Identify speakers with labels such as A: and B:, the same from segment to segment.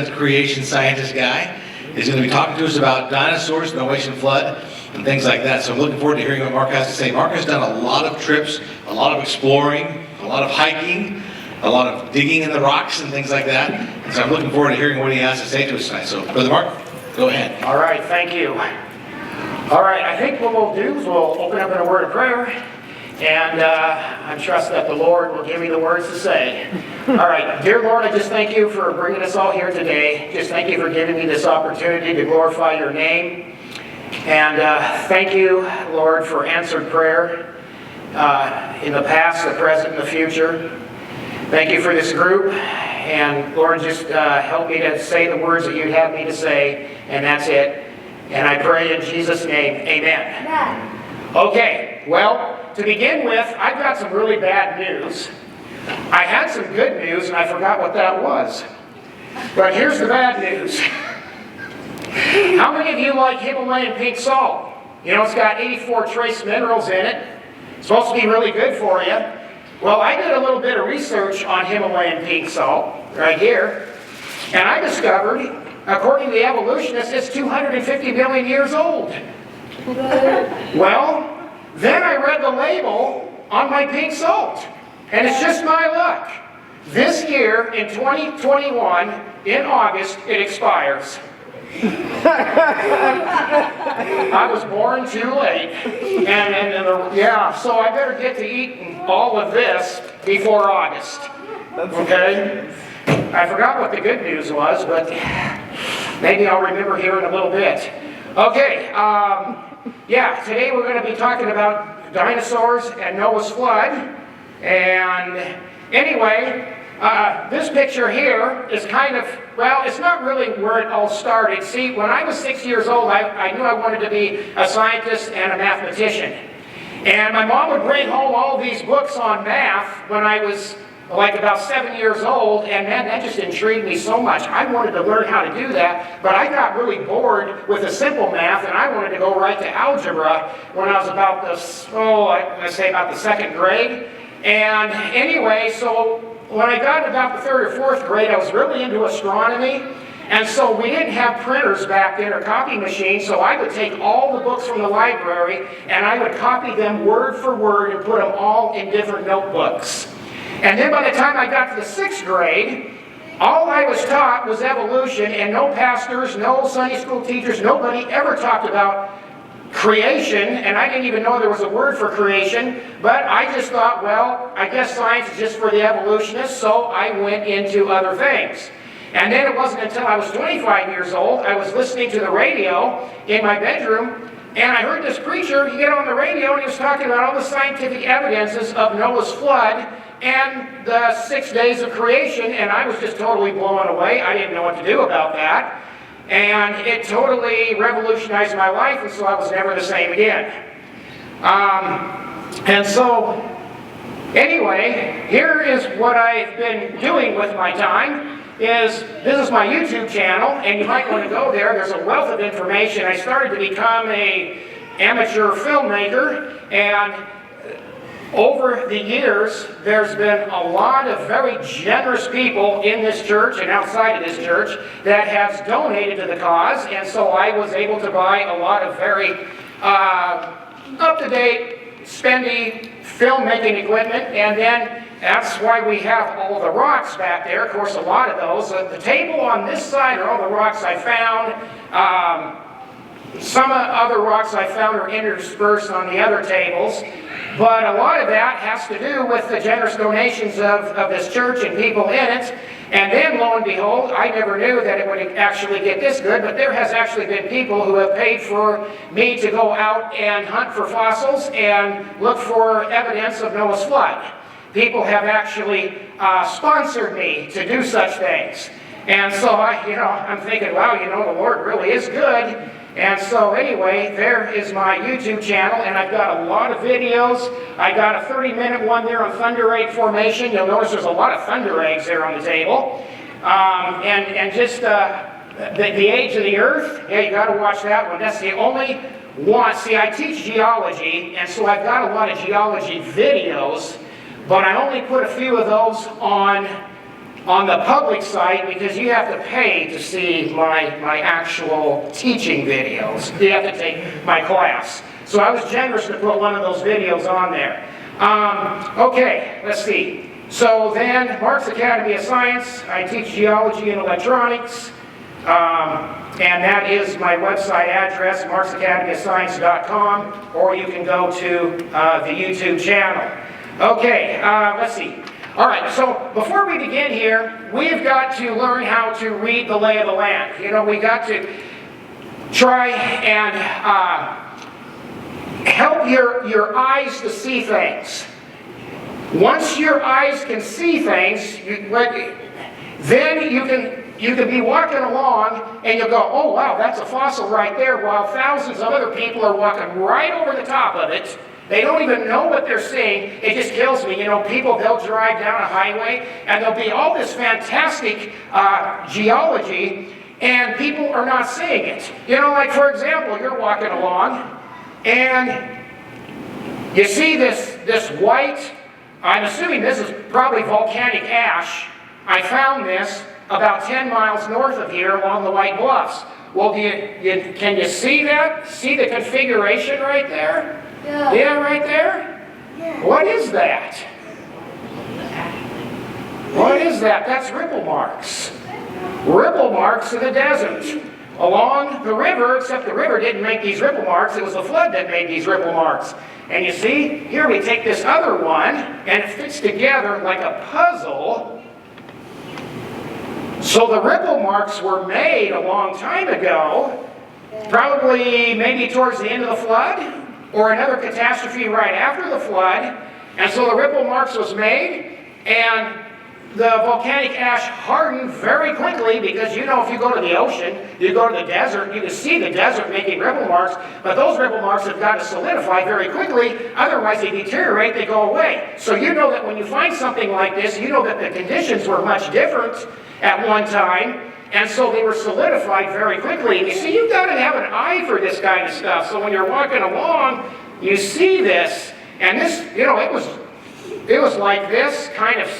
A: Creation scientist guy is going to be talking to us about dinosaurs, the ocean flood, and things like that. So I'm looking forward to hearing what Mark has to say. Mark has done a lot of trips, a lot of exploring, a lot of hiking, a lot of digging in the rocks and things like that. And so I'm looking forward to hearing what he has to say to us tonight. So, Brother Mark, go ahead.
B: All right, thank you. All right, I think what we'll do is we'll open up in a word of prayer, and I trust that the Lord will give me the words to say. All right, dear Lord, I just thank you for bringing us all here today. Just thank you for giving me this opportunity to glorify your name. And thank you, Lord, for answered prayer in the past, the present, and the future. Thank you for this group. And Lord, just help me to say the words that you'd have me to say, and that's it. And I pray in Jesus' name, amen.
C: Amen.
B: Okay, well, to begin with, I've got some really bad news. I had some good news, and I forgot what that was. But here's the bad news. How many of you like Himalayan pink salt? You know, it's got 84 trace minerals in it. It's supposed to be really good for you. Well, I did a little bit of research on Himalayan pink salt, right here, and I discovered, according to the evolutionists, it's 250 million years old. Well, then I read the label on my pink salt, and it's just my luck. This year, in 2021, in August, it expires. I was born too late, so I better get to eating all of this before August. Okay? I forgot what the good news was, but maybe I'll remember here in a little bit. Okay, today we're going to be talking about dinosaurs and Noah's flood. And anyway, this picture here is kind of, well, it's not really where it all started. See, when I was 6 years old, I knew I wanted to be a scientist and a mathematician. And my mom would bring home all these books on math when I was like about 7 years old, and man, that just intrigued me so much. I wanted to learn how to do that, but I got really bored with the simple math, and I wanted to go right to algebra when I was about the second grade. And anyway, so when I got about the third or fourth grade, I was really into astronomy. And so we didn't have printers back then or copy machines, so I would take all the books from the library and I would copy them word for word and put them all in different notebooks. And then by the time I got to the sixth grade, all I was taught was evolution, and no pastors, no Sunday school teachers, nobody ever talked about creation, and I didn't even know there was a word for creation, but I just thought, well, I guess science is just for the evolutionists, so I went into other things. And then it wasn't until I was 25 years old, I was listening to the radio in my bedroom, and I heard this preacher, he get on the radio, and he was talking about all the scientific evidences of Noah's flood and the 6 days of creation, and I was just totally blown away. I didn't know what to do about that. And it totally revolutionized my life, and so I was never the same again. Anyway, here is what I've been doing with my time. This is my YouTube channel, and you might want to go there. There's a wealth of information. I started to become an amateur filmmaker, and over the years, there's been a lot of very generous people in this church and outside of this church that has donated to the cause, and so I was able to buy a lot of very up-to-date, spendy filmmaking equipment, and then that's why we have all the rocks back there. Of course, a lot of those. The table on this side are all the rocks I found. Some other rocks I found are interspersed on the other tables. But a lot of that has to do with the generous donations of this church and people in it. And then, lo and behold, I never knew that it would actually get this good, but there has actually been people who have paid for me to go out and hunt for fossils and look for evidence of Noah's flood. People have actually sponsored me to do such things. And so I'm thinking, wow, the Lord really is good. And so anyway, there is my YouTube channel, and I've got a lot of videos. I got a 30-minute one there on thunder egg formation. You'll notice there's a lot of thunder eggs there on the table. And just the age of the earth. Yeah, you got to watch that one. That's the only one. See, I teach geology, and so I've got a lot of geology videos, but I only put a few of those on on the public site because you have to pay to see my actual teaching videos. You have to take my class. So I was generous to put one of those videos on there. Okay, let's see. So then, Mark's Academy of Science, I teach geology and electronics. And that is my website address, marksacademyofscience.com, or you can go to the YouTube channel. Okay, let's see. All right, so before we begin here, we've got to learn how to read the lay of the land. You know, we got to try and help your eyes to see things. Once your eyes can see things, then you can be walking along and you'll go, oh wow, that's a fossil right there, while thousands of other people are walking right over the top of it. They don't even know what they're seeing. It just kills me. You know, people, they'll drive down a highway and there'll be all this fantastic geology and people are not seeing it. You know, like for example, you're walking along and you see this white, I'm assuming this is probably volcanic ash. I found this about 10 miles north of here along the White Bluffs. Well, can you see that? See the configuration right there?
C: Yeah.
B: Yeah, right there?
C: Yeah.
B: What is that? What is that? That's ripple marks. Ripple marks in the desert. Along the river, except the river didn't make these ripple marks, it was the flood that made these ripple marks. And you see, here we take this other one, and it fits together like a puzzle. So the ripple marks were made a long time ago, probably maybe towards the end of the flood, or another catastrophe right after the flood. And so the ripple marks was made, and the volcanic ash hardened very quickly because, you know, if you go to the ocean, you go to the desert, you can see the desert making ripple marks, but those ripple marks have got to solidify very quickly, otherwise they deteriorate, they go away. So you know that when you find something like this, you know that the conditions were much different at one time, and so they were solidified very quickly. And you see, you've got to have an eye for this kind of stuff, so when you're walking along, you see this, and this, you know, it was like this kind of.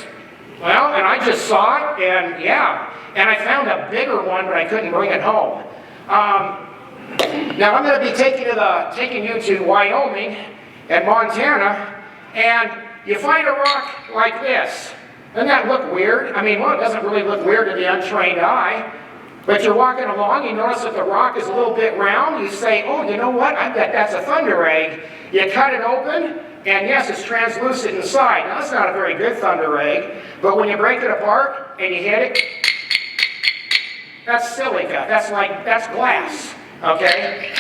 B: Well, and I just saw it, and yeah, and I found a bigger one, but I couldn't bring it home. Now I'm going to be taking you to Wyoming and Montana, and you find a rock like this. Doesn't that look weird? I mean, well, it doesn't really look weird to the untrained eye, but you're walking along, you notice that the rock is a little bit round, you say, oh, you know what, I bet that's a thunder egg. You cut it open, and yes, it's translucent inside. Now, that's not a very good thunder egg, but when you break it apart and you hit it, that's silica. That's glass, okay?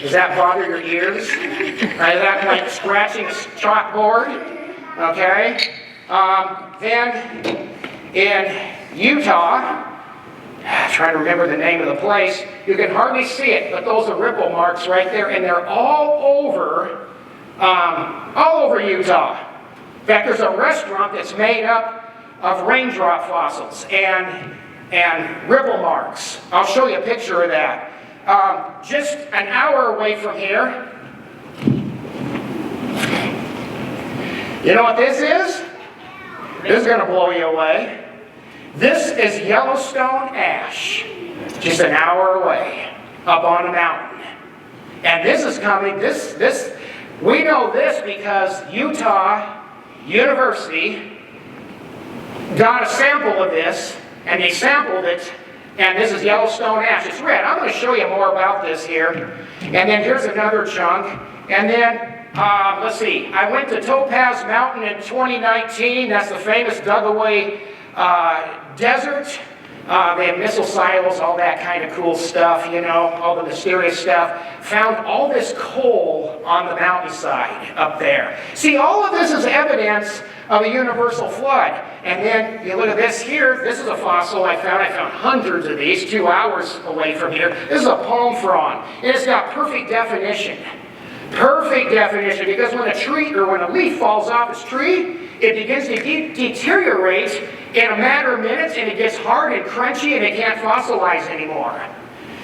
B: Does that bother your ears? Is that like scratching a chalkboard? Okay? Then, in Utah, trying to remember the name of the place, you can hardly see it, but those are ripple marks right there, and they're all over Utah. In fact, there's a restaurant that's made up of raindrop fossils and ripple marks. I'll show you a picture of that. Just an hour away from here. You know what this is? This is going to blow you away. This is Yellowstone ash, just an hour away, up on a mountain. And this is coming, we know this because Utah University got a sample of this, and they sampled it, and this is Yellowstone ash. It's red. I'm going to show you more about this here. And then here's another chunk. And then, let's see, I went to Topaz Mountain in 2019. That's the famous dug-away desert. They have missile silos, all that kind of cool stuff, you know, all the mysterious stuff. Found all this coal on the mountainside up there. See, all of this is evidence of a universal flood. And then you look at this here. This is a fossil I found. I found hundreds of these 2 hours away from here. This is a palm frond. And it's got perfect definition. Perfect definition, because when a tree or when a leaf falls off its tree, it begins to deteriorate in a matter of minutes, and it gets hard and crunchy, and it can't fossilize anymore.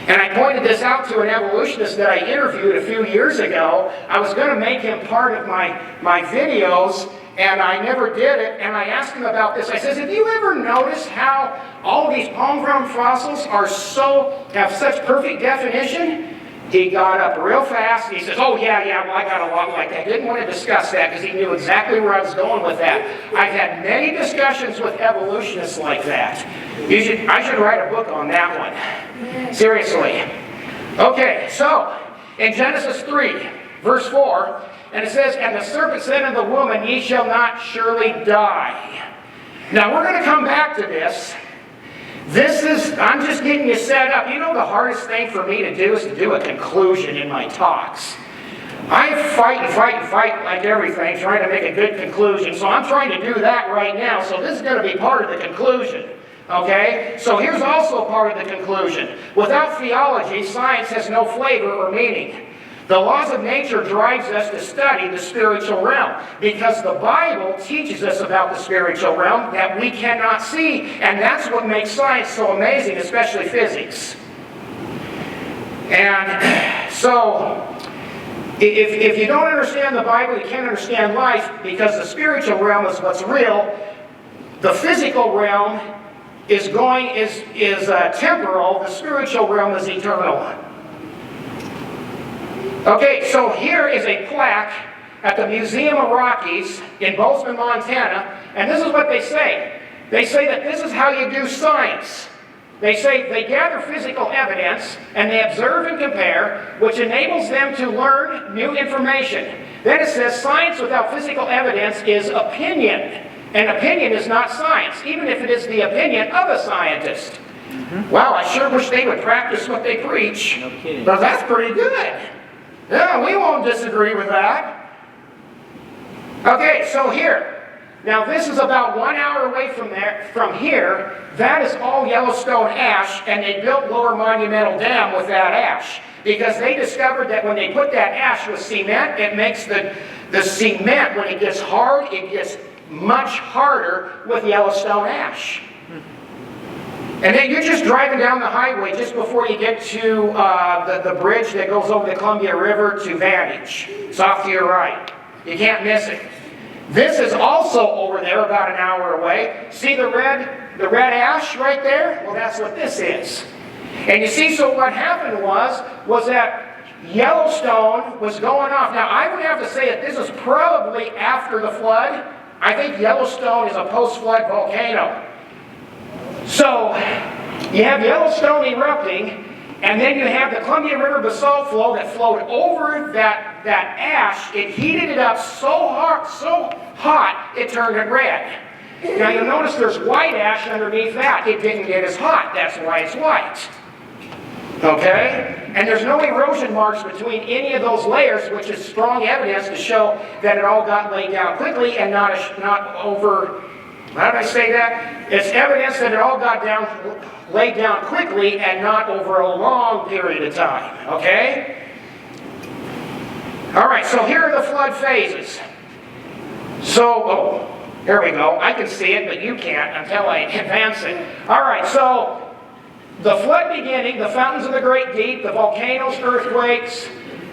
B: And I pointed this out to an evolutionist that I interviewed a few years ago. I was going to make him part of my videos, and I never did it, and I asked him about this. I says, have you ever noticed how all these palm ground fossils have such perfect definition? He got up real fast, and he says, oh yeah, well I got a lot like that. Didn't want to discuss that because he knew exactly where I was going with that. I've had many discussions with evolutionists like that. I should write a book on that one. Seriously. Okay, so in Genesis 3, verse 4, and it says, and the serpent said unto the woman, ye shall not surely die. Now we're going to come back to this. I'm just getting you set up. You know the hardest thing for me to do is to do a conclusion in my talks. I fight like everything, trying to make a good conclusion. So I'm trying to do that right now. So this is going to be part of the conclusion. Okay? So here's also part of the conclusion. Without theology, science has no flavor or meaning. The laws of nature drives us to study the spiritual realm because the Bible teaches us about the spiritual realm that we cannot see, and that's what makes science so amazing, especially physics. And so, if you don't understand the Bible, you can't understand life because the spiritual realm is what's real. The physical realm is temporal. The spiritual realm is eternal. Okay, so here is a plaque at the Museum of Rockies in Bozeman, Montana, and this is what they say. They say that this is how you do science. They say they gather physical evidence and they observe and compare, which enables them to learn new information. Then it says science without physical evidence is opinion, and opinion is not science, even if it is the opinion of a scientist. Wow, I sure wish they would practice what they preach.
C: No kidding.
B: But that's pretty good. Yeah, we won't disagree with that. Okay, so here. Now this is about 1 hour away from here. That is all Yellowstone ash, and they built Lower Monumental Dam with that ash. Because they discovered that when they put that ash with cement, it makes the cement, when it gets hard, it gets much harder with Yellowstone ash. And then you're just driving down the highway just before you get to the bridge that goes over the Columbia River to Vantage. It's off to your right. You can't miss it. This is also over there about an hour away. See the red ash right there? Well, that's what this is. And you see, so what happened was that Yellowstone was going off. Now, I would have to say that this is probably after the flood. I think Yellowstone is a post-flood volcano. So, you have Yellowstone erupting, and then you have the Columbia River basalt flow that flowed over that ash. It heated it up so hot, it turned it red. Now you'll notice there's white ash underneath that. It didn't get as hot. That's why it's white. Okay? And there's no erosion marks between any of those layers, which is strong evidence to show that it all got laid down quickly and not over... How did I say that? It's evidence that it all got laid down quickly and not over a long period of time. Okay? Alright, so here are the flood phases. So, here we go. I can see it, but you can't until I advance it. Alright, so the flood beginning, the fountains of the great deep, the volcanoes, earthquakes,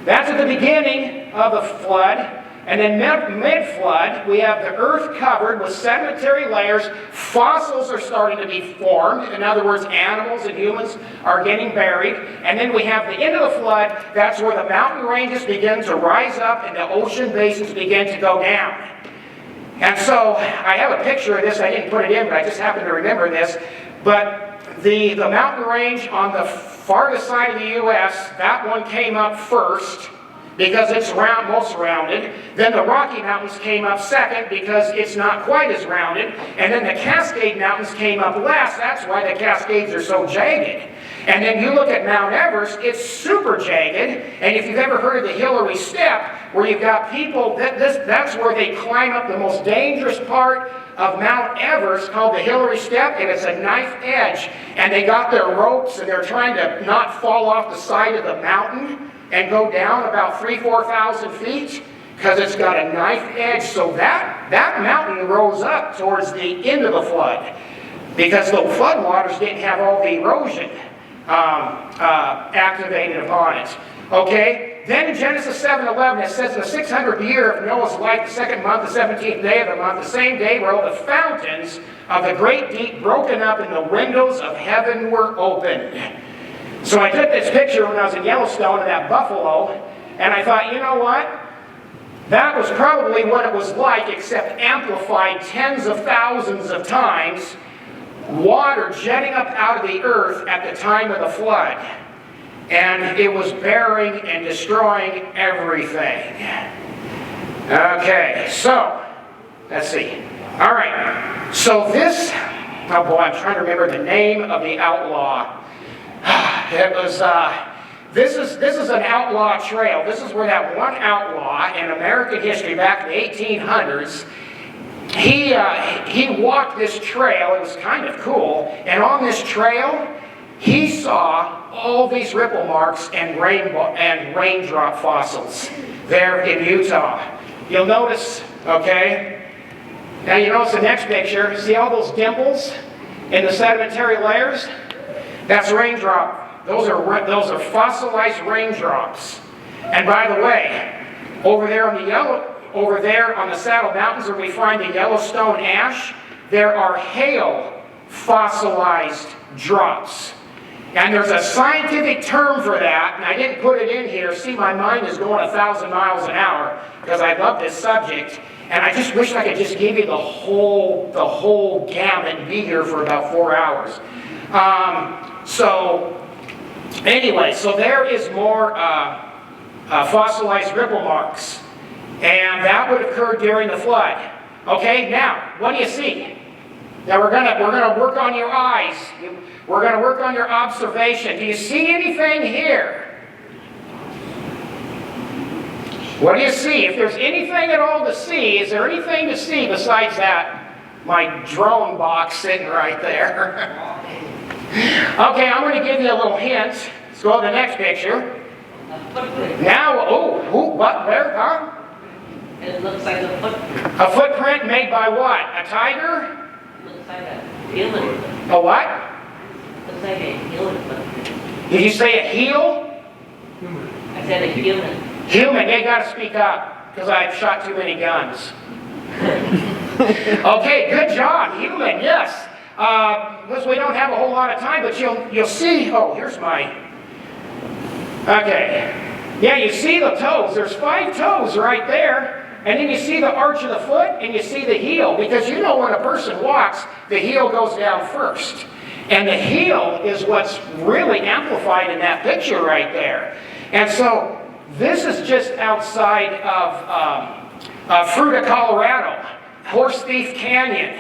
B: that's at the beginning of the flood. And then mid-flood, we have the earth covered with sedimentary layers. Fossils are starting to be formed. In other words, animals and humans are getting buried. And then we have the end of the flood. That's where the mountain ranges begin to rise up and the ocean basins begin to go down. And so I have a picture of this. I didn't put it in, but I just happened to remember this. But the mountain range on the farthest side of the U.S., that one came up first, because it's most rounded. Then the Rocky Mountains came up second because it's not quite as rounded. And then the Cascade Mountains came up last. That's why the Cascades are so jagged. And then you look at Mount Everest, it's super jagged. And if you've ever heard of the Hillary Step, where you've got people, that's where they climb up the most dangerous part of Mount Everest, called the Hillary Step, and it's a knife edge. And they got their ropes and they're trying to not fall off the side of the mountain and go down about 4,000 feet, because it's got a knife edge. So that mountain rose up towards the end of the flood, because the flood waters didn't have all the erosion activated upon it. Okay, then in Genesis 7:11, it says, in the 600th year of Noah's life, the second month, the 17th day of the month, the same day were all the fountains of the great deep broken up, and the windows of heaven were opened. So I took this picture when I was in Yellowstone of that buffalo, and I thought, you know what? That was probably what it was like, except amplified tens of thousands of times. Water jetting up out of the earth at the time of the flood. And it was burying and destroying everything. Okay, so, let's see. All right, so this, oh boy, I'm trying to remember the name of the outlaw. It was, this is an outlaw trail. This is where that one outlaw in American history back in the 1800s, he walked this trail. It was kind of cool. And on this trail, he saw all these ripple marks and raindrop fossils there in Utah. You'll notice, okay? Now you notice the next picture. See all those dimples in the sedimentary layers? That's raindrop. Those are fossilized raindrops. And by the way, over there on the Saddle Mountains where we find the Yellowstone ash, there are hail fossilized drops. And there's a scientific term for that, and I didn't put it in here. See, my mind is going 1,000 miles an hour because I love this subject, and I just wish I could just give you the whole gamut and be here for about 4 hours. So anyway, so there is more fossilized ripple marks. And that would occur during the flood. Okay, now, what do you see? Now we're gonna work on your eyes. We're gonna work on your observation. Do you see anything here? What do you see? If there's anything at all to see, is there anything to see besides that, my drone box sitting right there? Okay, I'm gonna give you a little hint. Let's go to the next picture. Now, what, where, huh?
C: It looks like a footprint.
B: A footprint made by what? A tiger?
C: Looks like a human footprint.
B: A what?
C: Looks like a human footprint.
B: Did you say a heel?
C: I said a human.
B: Human, you gotta speak up, because I've shot too many guns. Okay, good job, human, yes. Because we don't have a whole lot of time, but you'll see, oh, here's my, okay. Yeah, you see the toes, there's 5 toes right there. And then you see the arch of the foot, and you see the heel. Because you know when a person walks, the heel goes down first. And the heel is what's really amplified in that picture right there. And so, this is just outside of Fruita, Colorado, Horse Thief Canyon.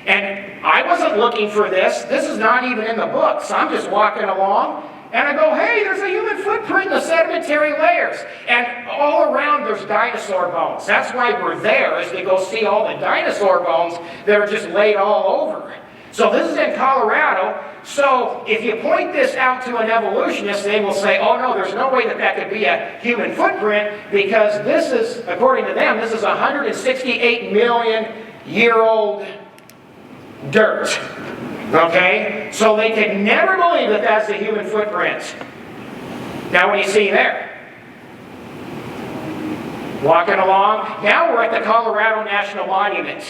B: And I wasn't looking for this. This is not even in the book. So I'm just walking along. And I go, hey, there's a human footprint in the sedimentary layers. And all around there's dinosaur bones. That's why we're there, is to go see all the dinosaur bones that are just laid all over. So this is in Colorado. So if you point this out to an evolutionist, they will say, oh no, there's no way that could be a human footprint, because this is, according to them, this is 168 million year old dirt. Okay? So they could never believe that that's the human footprint. Now what do you see there? Walking along. Now we're at the Colorado National Monument.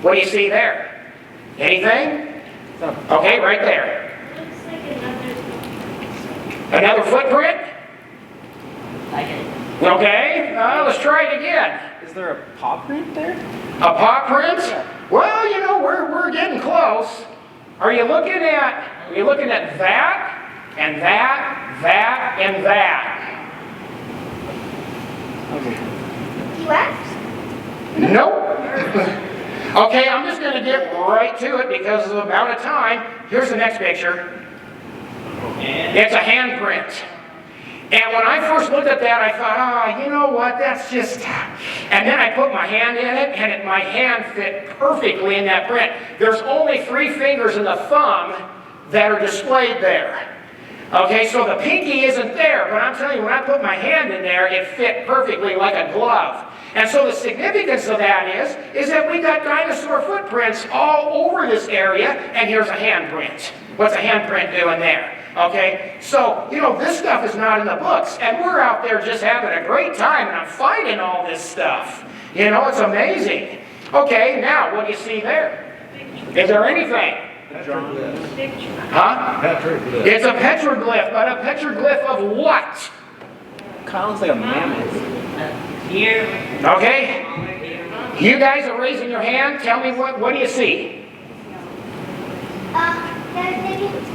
B: What do you see there? Anything? Okay, right there.
C: Looks like
B: Another footprint?
C: like it.
B: Okay, let's try it again.
D: Is there a paw print there?
B: A paw print? Well, you know, we're getting close. Are you looking at that, and that, and that?
D: Okay.
E: Left?
B: Nope. Okay, I'm just going to get right to it because of the amount of time. Here's the next picture. It's a handprint. And when I first looked at that, I thought, you know what, that's just... And then I put my hand in it, and my hand fit perfectly in that print. There's only 3 fingers and the thumb that are displayed there. Okay, so the pinky isn't there, but I'm telling you, when I put my hand in there, it fit perfectly like a glove. And so the significance of that is that we got dinosaur footprints all over this area, and here's a handprint. What's a handprint doing there? Okay, so, this stuff is not in the books, and we're out there just having a great time, and I'm finding all this stuff. It's amazing. Okay, now, what do you see there? Is there anything? Huh? It's a petroglyph, but a petroglyph of what?
D: Kind of looks like a mammoth.
C: Here.
B: Okay, you guys are raising your hand. Tell me, what do you see?
E: There's like a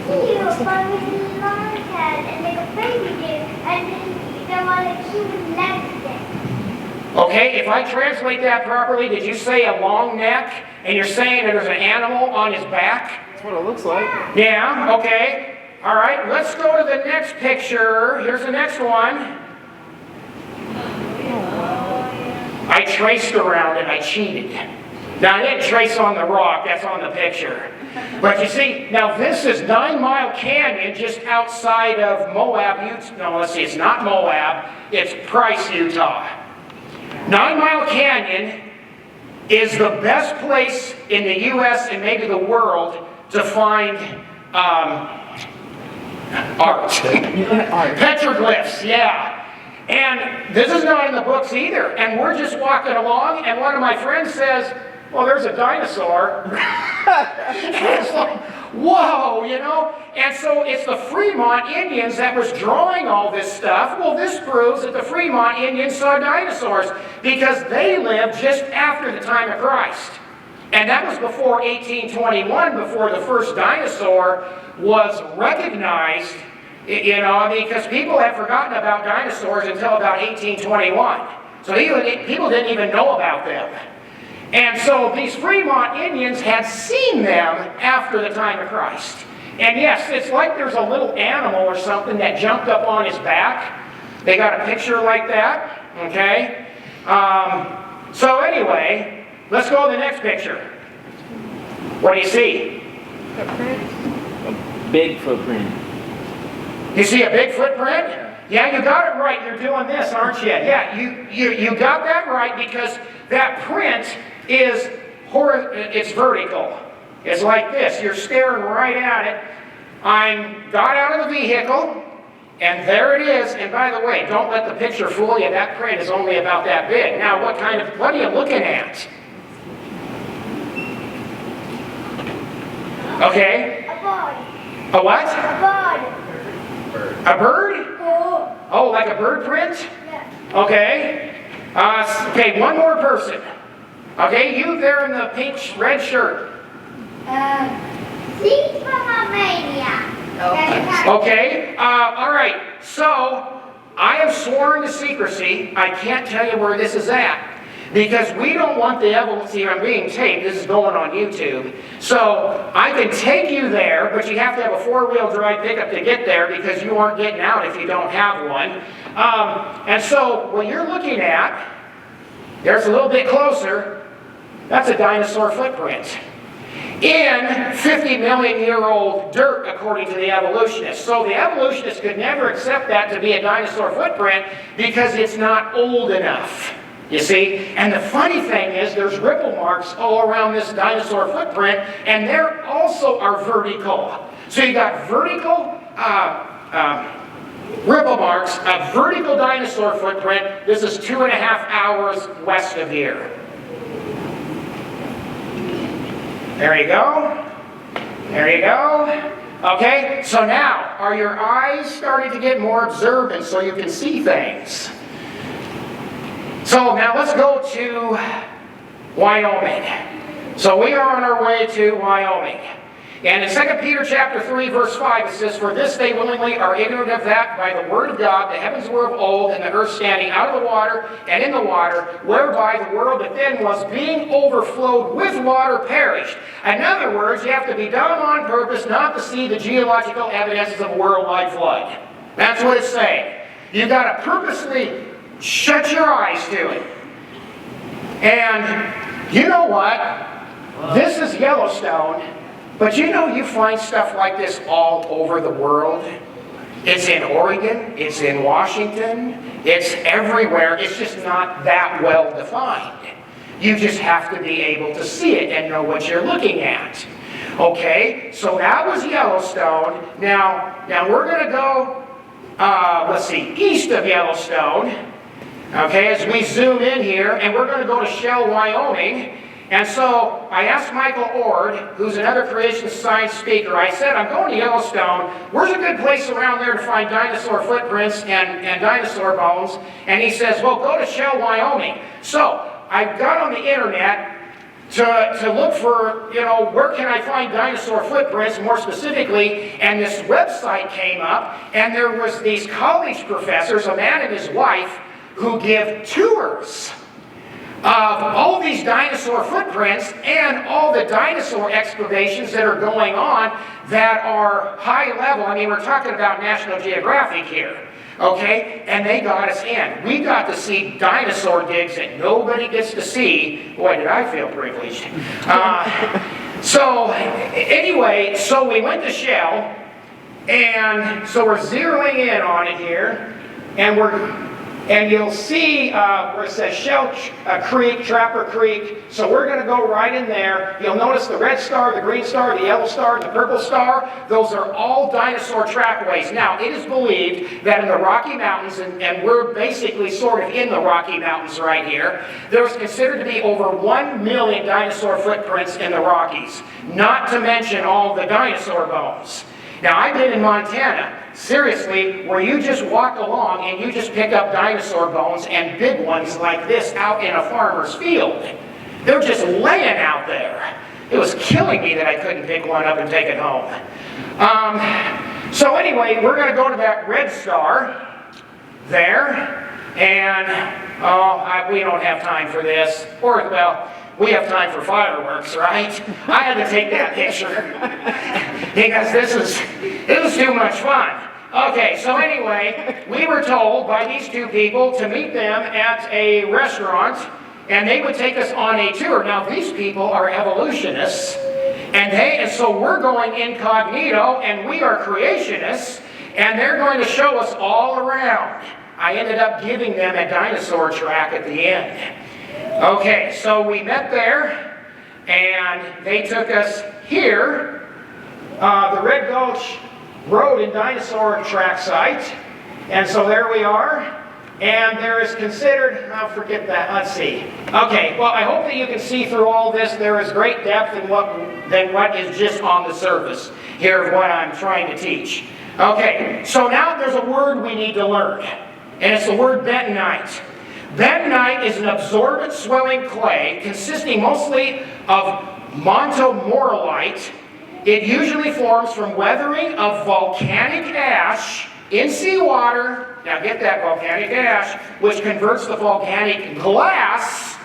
E: deer with a long head and like a baby deer, and then there was a human legs there.
B: Okay, if I translate that properly, did you say a long neck? And you're saying that there's an animal on his back?
D: That's what it looks like.
B: Yeah, okay. All right, let's go to the next picture. Here's the next one. I traced around it, I cheated. Now, I didn't trace on the rock, that's on the picture. But you see, now this is 9 Mile Canyon just outside of Moab, Utah. No, let's see, it's not Moab, it's Price, Utah. 9 Mile Canyon is the best place in the U.S. and maybe the world to find art. Petroglyphs, yeah. And this is not in the books either. And we're just walking along, and one of my friends says, well, there's a dinosaur. And it's like, whoa, And so it's the Fremont Indians that was drawing all this stuff. Well, this proves that the Fremont Indians saw dinosaurs because they lived just after the time of Christ. And that was before 1821, before the first dinosaur was recognized, because people have forgotten about dinosaurs until about 1821. So people didn't even know about them. And so these Fremont Indians had seen them after the time of Christ. And yes, it's like there's a little animal or something that jumped up on his back. They got a picture like that, okay? So anyway, let's go to the next picture. What do you see?
D: A big footprint.
B: You see a big footprint? Yeah, you got it right. You're doing this, aren't you? Yeah, you got that right because that print is it's vertical. It's like this. You're staring right at it. I got out of the vehicle, and there it is. And by the way, don't let the picture fool you. That print is only about that big. Now, what are you looking at? Okay.
E: A bird.
B: A what?
E: A bird.
B: A bird?
E: Oh.
B: Oh, like a bird print?
E: Yeah.
B: Okay. Okay, one more person. Okay, you there in the pink red shirt.
E: She's from Romania.
B: Okay, all right. So, I have sworn to secrecy. I can't tell you where this is at. Because we don't want the evidence here. I'm being taped. This is going on YouTube. So, I can take you there, but you have to have a 4-wheel drive pickup to get there because you aren't getting out if you don't have one. And so, what you're looking at, there's a little bit closer, that's a dinosaur footprint. In 50 million year old dirt, according to the evolutionists. So the evolutionists could never accept that to be a dinosaur footprint because it's not old enough. You see? And the funny thing is there's ripple marks all around this dinosaur footprint, and they also are vertical. So you got vertical ripple marks, a vertical dinosaur footprint. This is 2.5 hours west of here. There you go. There you go. Okay, so now, are your eyes starting to get more observant so you can see things? So now let's go to Wyoming. So we are on our way to Wyoming. And in 2 Peter chapter 3, verse 5, it says, "For this they willingly are ignorant of that by the word of God, the heavens were of old, and the earth standing out of the water and in the water, whereby the world that then was being overflowed with water perished." In other words, you have to be dumb on purpose not to see the geological evidences of a worldwide flood. That's what it's saying. You've got to purposely shut your eyes to it. And you know what? This is Yellowstone. But you find stuff like this all over the world. It's in Oregon, it's in Washington, it's everywhere. It's just not that well defined. You just have to be able to see it and know what you're looking at. Okay, so that was Yellowstone. Now we're going to go, let's see, east of Yellowstone. Okay, as we zoom in here, and we're going to go to Shell, Wyoming. And so I asked Michael Ord, who's another creation science speaker, I said, I'm going to Yellowstone. Where's a good place around there to find dinosaur footprints and dinosaur bones? And he says, well, go to Shell, Wyoming. So I got on the internet to look for, where can I find dinosaur footprints, more specifically, and this website came up, and there was these college professors, a man and his wife, who give tours of all these dinosaur footprints and all the dinosaur excavations that are going on that are high level. I mean, we're talking about National Geographic here, okay? And they got us in. We got to see dinosaur digs that nobody gets to see. Boy, did I feel privileged. So anyway, so we went to Shell, and so we're zeroing in on it here, and you'll see where it says Shell Creek, Trapper Creek. So we're going to go right in there. You'll notice the red star, the green star, the yellow star, and the purple star. Those are all dinosaur trackways. Now, it is believed that in the Rocky Mountains, and we're basically sort of in the Rocky Mountains right here, there's considered to be over 1 million dinosaur footprints in the Rockies, not to mention all the dinosaur bones. Now, I've been in Montana, seriously, where you just walk along and you just pick up dinosaur bones and big ones like this out in a farmer's field. They're just laying out there. It was killing me that I couldn't pick one up and take it home. So anyway, we're going to go to that red star there, and we don't have time for this. Or, well, we have time for fireworks, right? I had to take that picture because this is too much fun. Okay, so anyway, we were told by these two people to meet them at a restaurant, and they would take us on a tour. Now, these people are evolutionists, and so we're going incognito, and we are creationists, and they're going to show us all around. I ended up giving them a dinosaur track at the end. Okay, so we met there, and they took us here, the Red Gulch Road and Dinosaur Track site, and so there we are, and there is considered, I'll forget that, let's see. Okay, well, I hope that you can see through all this. There is great depth in what is just on the surface here of what I'm trying to teach. Okay, so now there's a word we need to learn, and it's the word bentonite. Bentonite is an absorbent swelling clay consisting mostly of montomorolite. It usually forms from weathering of volcanic ash in seawater. Now get that, volcanic ash, which converts the volcanic glass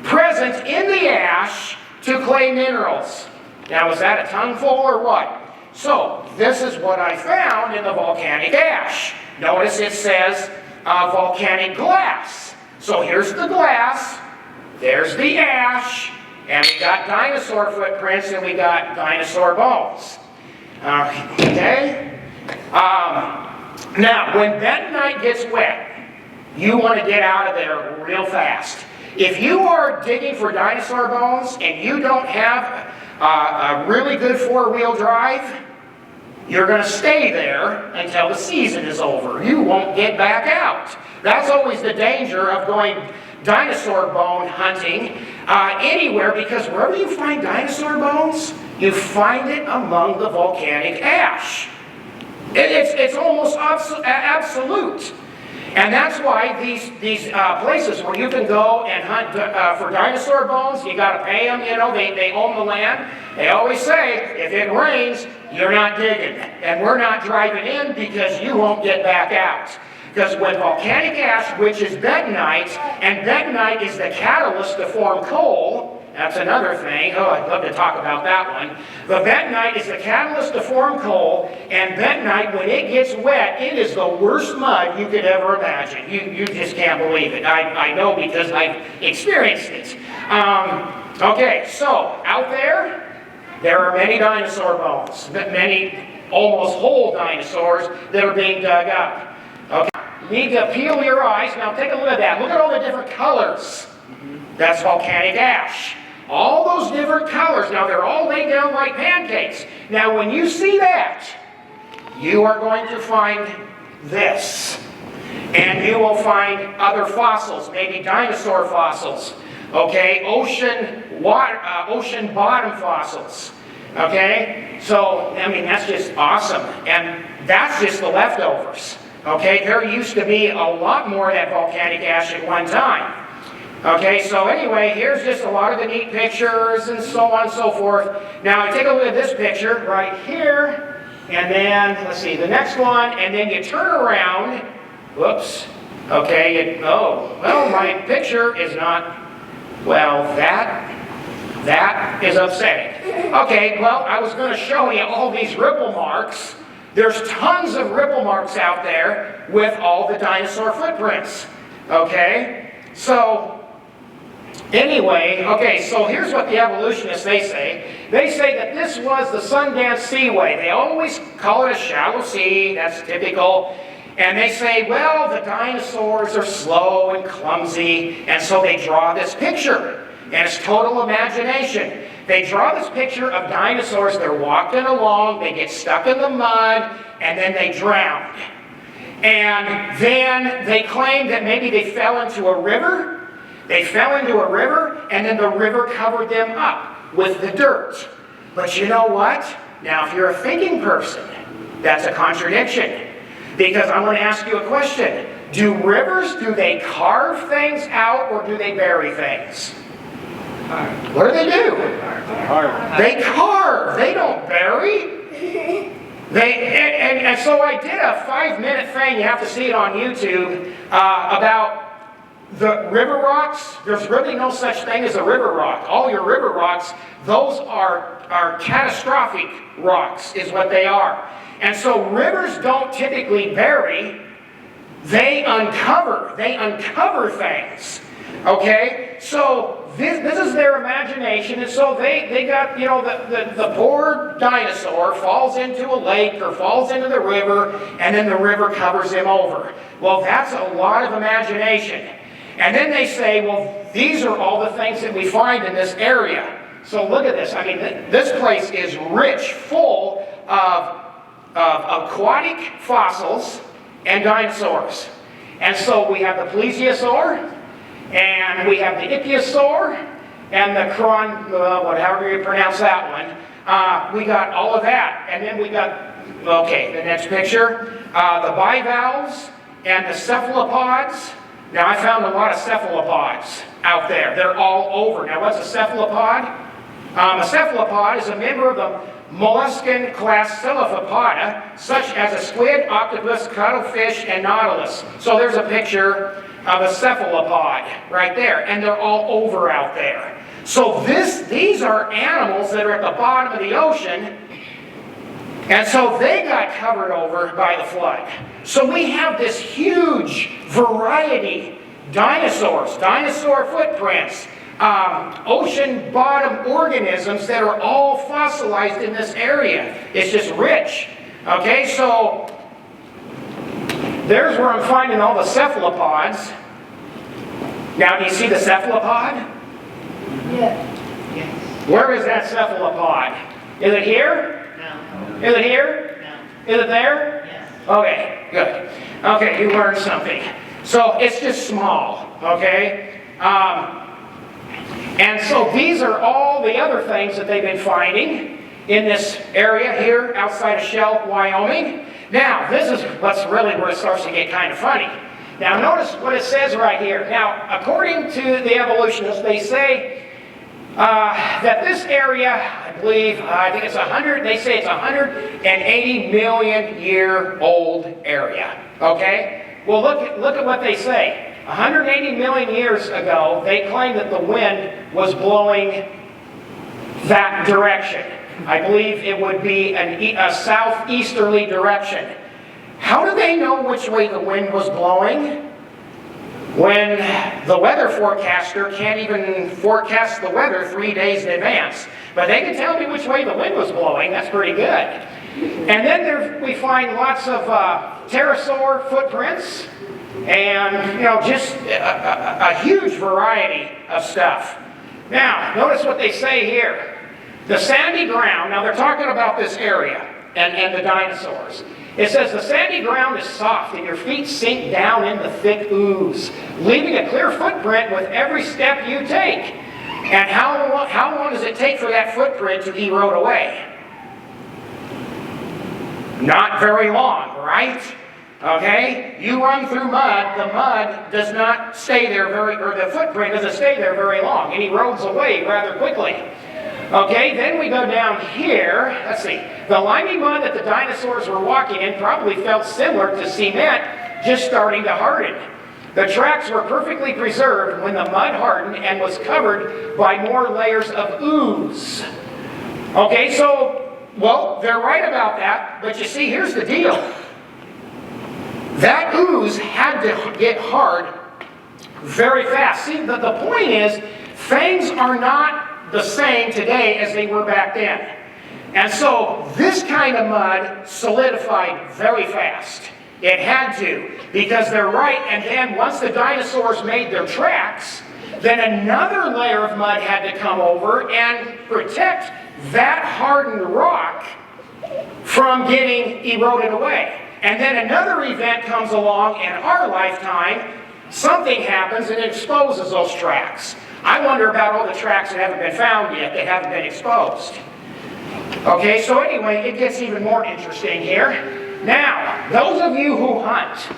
B: present in the ash to clay minerals. Now is that a tongueful or what? So this is what I found in the volcanic ash. Notice it says volcanic glass. So here's the glass, there's the ash, and we got dinosaur footprints and we got dinosaur bones. Okay? Now, when bentonite gets wet, you want to get out of there real fast. If you are digging for dinosaur bones and you don't have a really good four-wheel drive, you're going to stay there until the season is over. You won't get back out. That's always the danger of going dinosaur bone hunting anywhere, because wherever you find dinosaur bones, you find it among the volcanic ash. It's almost absolute. And that's why these places where you can go and hunt for dinosaur bones, you got to pay them, they own the land. They always say, if it rains, you're not digging. And we're not driving in because you won't get back out. Because when volcanic ash, which is bentonite, and bentonite is the catalyst to form coal, that's another thing. Oh, I'd love to talk about that one. The bentonite is the catalyst to form coal, and bentonite, when it gets wet, it is the worst mud you could ever imagine. You just can't believe it. I know because I've experienced it. Okay, so out there are many dinosaur bones, many almost whole dinosaurs that are being dug up. Okay, you need to peel your eyes. Now take a look at that. Look at all the different colors. That's volcanic ash. all those different colors. Now they're all laid down like pancakes. Now when you see that, you are going to find this. And you will find other fossils, maybe dinosaur fossils, okay, ocean bottom fossils, okay? So, I mean, that's just awesome. And that's just the leftovers, okay? There used to be a lot more of that volcanic ash at one time. Okay, so anyway, here's just a lot of the neat pictures and so on and so forth. Now, take a look at this picture right here, and then, let's see, the next one, and then you turn around. Whoops. Okay, well, my picture is not, well, that is upsetting. Okay, well, I was going to show you all these ripple marks. There's tons of ripple marks out there with all the dinosaur footprints. Okay, so anyway, okay, so here's what the evolutionists, they say. They say that this was the Sundance Seaway. They always call it a shallow sea. That's typical. And they say, well, the dinosaurs are slow and clumsy, and so they draw this picture. And it's total imagination. They draw this picture of dinosaurs. They're walking along, they get stuck in the mud, and then they drown. And then they claim that maybe they fell into a river. They fell into a river, and then the river covered them up with the dirt. But you know what? Now, if you're a thinking person, that's a contradiction. Because I want to ask you a question. Do rivers, do they carve things out or do they bury things? What do they do? They carve. They don't bury. And so I did a 5-minute thing, you have to see it on YouTube, about the river rocks. There's really no such thing as a river rock. All your river rocks, those are catastrophic rocks, is what they are. And so rivers don't typically bury, they uncover things, okay? So this is their imagination, and so they got, you know, the poor dinosaur falls into a lake or falls into the river, and then the river covers him over. Well, that's a lot of imagination. And then they say, well, these are all the things that we find in this area. So look at this. I mean, this place is rich, full of aquatic fossils and dinosaurs. And so we have the plesiosaur, and we have the ichthyosaur, and the whatever you pronounce that one. We got all of that. And then we got, okay, the next picture, the bivalves and the cephalopods. Now, I found a lot of cephalopods out there. They're all over. Now, what's a cephalopod? A cephalopod is a member of the molluscan class Cephalopoda, such as a squid, octopus, cuttlefish, and nautilus. So there's a picture of a cephalopod right there, and they're all over out there. So these are animals that are at the bottom of the ocean, and so they got covered over by the flood. So we have this huge variety, dinosaurs, dinosaur footprints, ocean bottom organisms that are all fossilized in this area. It's just rich. Okay, so there's where I'm finding all the cephalopods. Now, do you see the cephalopod?
E: Yeah.
C: Yes.
B: Where is that cephalopod? Is it here?
C: No.
B: Is it here?
C: No.
B: Is it there?
C: Yes.
B: Okay, good. Okay, you learned something. So it's just small, okay? And so these are all the other things that they've been finding in this area here outside of Shell, Wyoming. Now, this is what's really where it starts to get kind of funny. Now, notice what it says right here. Now, according to the evolutionists, they say that this area, I think it's 100, they say it's 180 million year old area. Okay? Well, look at what they say. 180 million years ago, they claim that the wind was blowing that direction. I believe it would be a southeasterly direction. How do they know which way the wind was blowing when the weather forecaster can't even forecast the weather 3 days in advance? But they can tell me which way the wind was blowing. That's pretty good. And then we find lots of pterosaur footprints and, you know, just a huge variety of stuff. Now, notice what they say here. The sandy ground, now they're talking about this area and the dinosaurs. It says the sandy ground is soft and your feet sink down in the thick ooze, leaving a clear footprint with every step you take. And how long does it take for that footprint to erode away? Not very long, right? Okay? You run through mud, the mud does not stay there the footprint doesn't stay there very long. It erodes away rather quickly. Okay, then we go down here. Let's see. The limey mud that the dinosaurs were walking in probably felt similar to cement just starting to harden. The tracks were perfectly preserved when the mud hardened and was covered by more layers of ooze. Okay, so, well, they're right about that, but you see, here's the deal. That ooze had to get hard very fast. See, the point is, things are not the same today as they were back then. And so this kind of mud solidified very fast. It had to, because they're right, and then once the dinosaurs made their tracks, then another layer of mud had to come over and protect that hardened rock from getting eroded away. And then another event comes along in our lifetime, something happens and it exposes those tracks. I wonder about all the tracks that haven't been found yet, that haven't been exposed. Okay, so anyway, it gets even more interesting here. Now, those of you who hunt,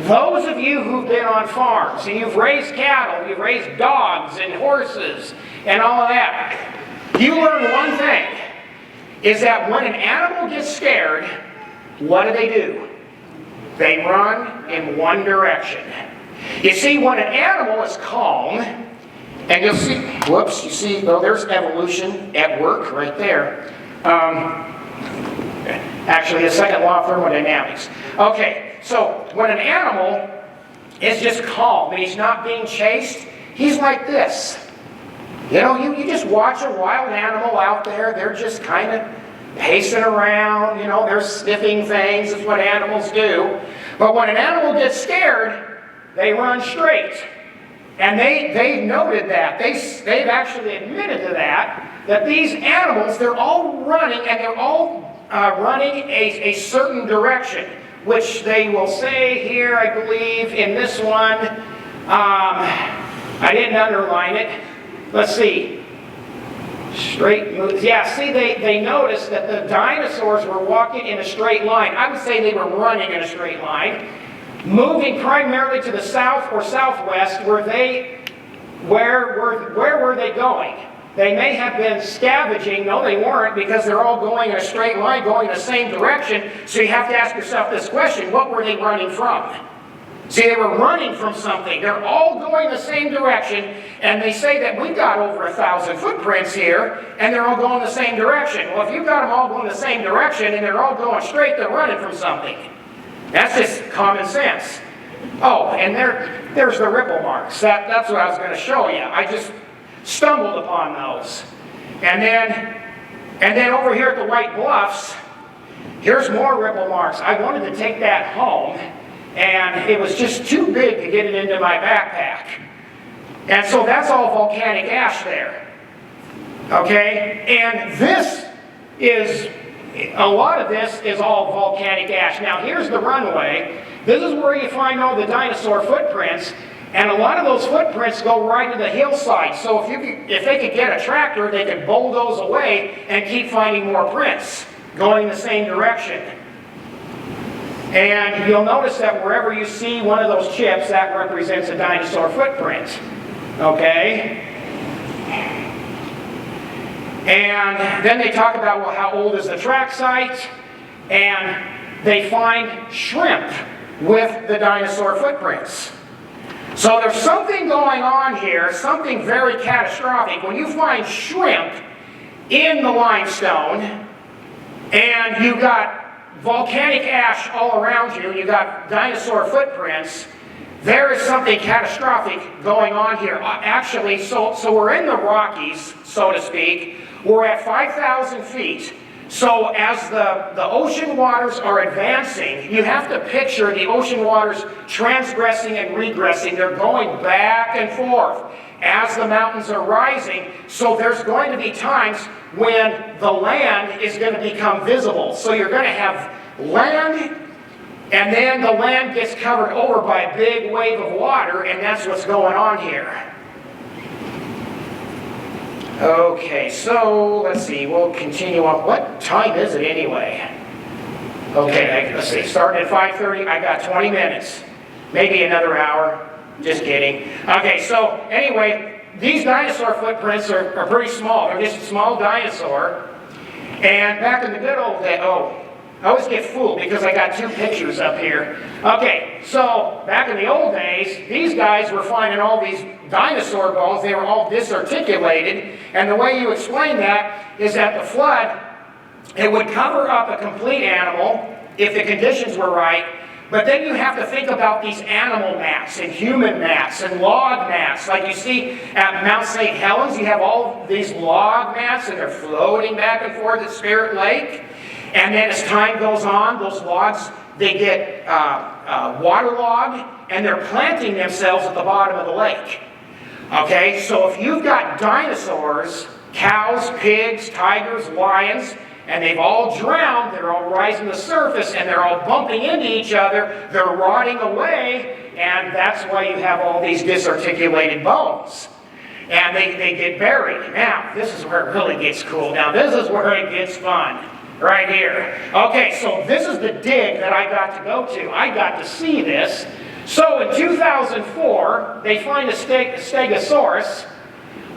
B: those of you who've been on farms, and you've raised cattle, you've raised dogs and horses, and all of that, you learn one thing, is that when an animal gets scared, what do? They run in one direction. You see, when an animal is calm, and you'll see, whoops, you see, oh, there's evolution at work right there. Actually, the second law of thermodynamics. Okay, so when an animal is just calm and he's not being chased, he's like this. You know, you just watch a wild animal out there, they're just kind of pacing around, you know, they're sniffing things, that's what animals do. But when an animal gets scared, they run straight. And they've noted that. They've actually admitted to that these animals, they're all running, and they're all running a certain direction, which they will say here, I believe, in this one. I didn't underline it. Let's see. Straight moves. Yeah, see, they noticed that the dinosaurs were walking in a straight line. I would say they were running in a straight line, moving primarily to the south or southwest. Where were they going? They may have been scavenging. No, they weren't, because they're all going in a straight line, going in the same direction. So you have to ask yourself this question: what were they running from? See, they were running from something. They're all going the same direction, and they say that we've got over 1,000 footprints here, and they're all going the same direction. Well, if you've got them all going the same direction, and they're all going straight, they're running from something. That's just common sense. Oh, and there's the ripple marks. That's what I was going to show you. I just stumbled upon those. And then over here at the White Bluffs, here's more ripple marks. I wanted to take that home, and it was just too big to get it into my backpack. And so that's all volcanic ash there. Okay? And a lot of this is all volcanic ash. Now here's the runway. This is where you find all the dinosaur footprints, and a lot of those footprints go right to the hillside. So if they could get a tractor, they could bulldoze away and keep finding more prints going the same direction. And you'll notice that wherever you see one of those chips, that represents a dinosaur footprint. Okay? And then they talk about, well, how old is the track site? And they find shrimp with the dinosaur footprints. So there's something going on here, something very catastrophic. When you find shrimp in the limestone, and you've got volcanic ash all around you, and you've got dinosaur footprints, there is something catastrophic going on here. Actually, so we're in the Rockies, so to speak. We're at 5,000 feet. So as the ocean waters are advancing, you have to picture the ocean waters transgressing and regressing. They're going back and forth. as the mountains are rising. So there's going to be times when the land is going to become visible. So you're going to have land, and then the land gets covered over by a big wave of water, and that's what's going on here. Okay, so let's see, we'll continue on. What time is it anyway? Okay, let's see, starting at 5:30, I got 20 minutes. Maybe another hour. Just kidding. Okay, so anyway, these dinosaur footprints are pretty small. They're just a small dinosaur. And back in the good old days, I always get fooled because I got two pictures up here. Okay, so back in the old days, these guys were finding all these dinosaur bones. They were all disarticulated. And the way you explain that is that the flood, it would cover up a complete animal if the conditions were right. But then you have to think about these animal mats and human mats and log mats. Like you see at Mount St. Helens, you have all these log mats and they're floating back and forth at Spirit Lake. And then as time goes on, those logs, they get waterlogged and they're planting themselves at the bottom of the lake. Okay, so if you've got dinosaurs, cows, pigs, tigers, lions, and they've all drowned, they're all rising to the surface, and they're all bumping into each other, they're rotting away, and that's why you have all these disarticulated bones. And they get buried. Now, this is where it really gets cool. Now, this is where it gets fun. Right here. Okay, so this is the dig that I got to go to. I got to see this. So in 2004, they find a Stegosaurus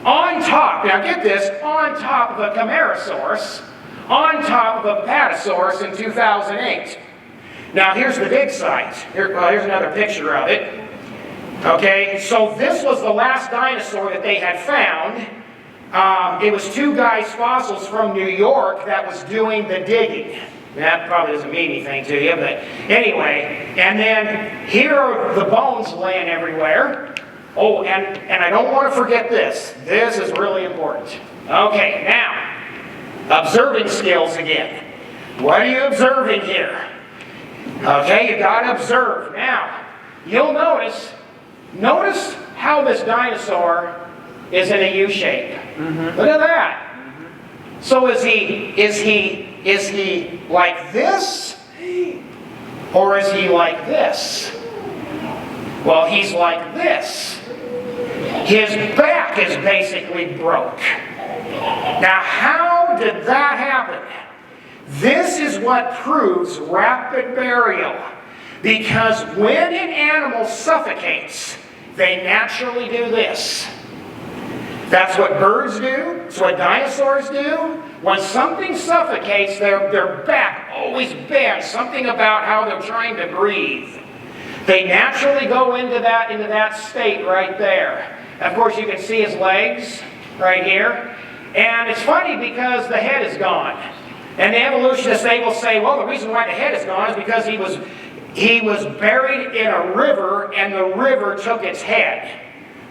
B: on top, now get this, on top of a Camarasaurus, on top of a Patasaurus in 2008. Now here's the dig site. Here's another picture of it. Okay, so this was the last dinosaur that they had found. It was two guys' fossils from New York that was doing the digging. That probably doesn't mean anything to you, but anyway. And then here are the bones laying everywhere. Oh, and I don't want to forget this. This is really important. Okay, now, observing skills again. What are you observing here? Okay, you got to observe. Now, you'll notice how this dinosaur is in a U shape. Mm-hmm. Look at that. Mm-hmm. So is he like this? Or is he like this? Well, he's like this. His back is basically broke. Now, how did that happen? This is what proves rapid burial. Because when an animal suffocates, they naturally do this. That's what birds do. It's what dinosaurs do. When something suffocates, their back always bends. Something about how they're trying to breathe. They naturally go into that state right there. Of course, you can see his legs right here. And it's funny because the head is gone. And the evolutionists, they will say, well, the reason why the head is gone is because he was buried in a river and the river took its head.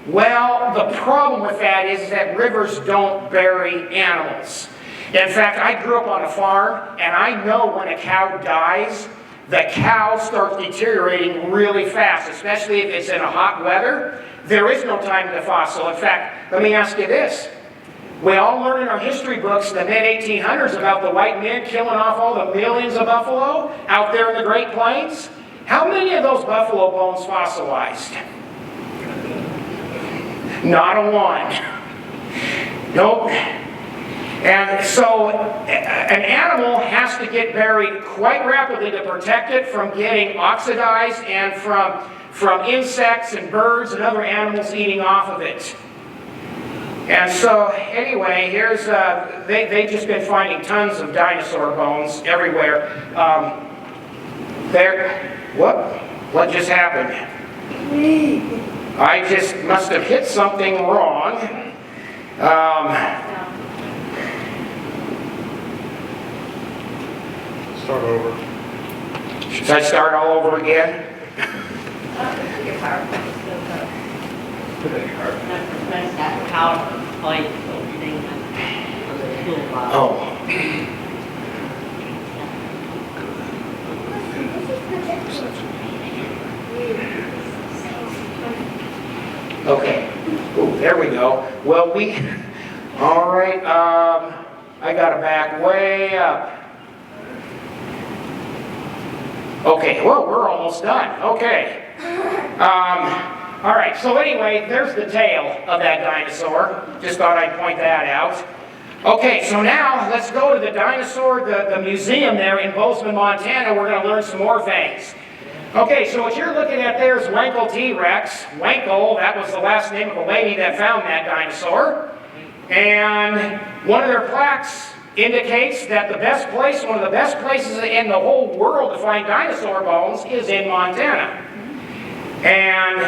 B: Well, the problem with that is that rivers don't bury animals. In fact, I grew up on a farm, and I know when a cow dies, the cow starts deteriorating really fast, especially if it's in a hot weather. There is no time to fossil. In fact, let me ask you this. We all learn in our history books in the mid-1800s about the white men killing off all the millions of buffalo out there in the Great Plains. How many of those buffalo bones fossilized? Not a one. Nope. And so an animal has to get buried quite rapidly to protect it from getting oxidized and from insects and birds and other animals eating off of it. And so anyway, here's they've just been finding tons of dinosaur bones everywhere. What just happened? I just must have hit something wrong.
F: Start over.
B: Should I start all over again? Oh. Okay. Ooh. there we go. Well, all right, I got to back way up. Okay, well, we're almost done. Okay. All right, so anyway, there's the tail of that dinosaur. Just thought I'd point that out. Okay, so now let's go to the dinosaur, the museum there in Bozeman, Montana. We're going to learn some more things. Okay, so what you're looking at there is Wankel T-Rex. Wankel, that was the last name of a lady that found that dinosaur. And one of their plaques indicates that one of the best places in the whole world to find dinosaur bones is in Montana. And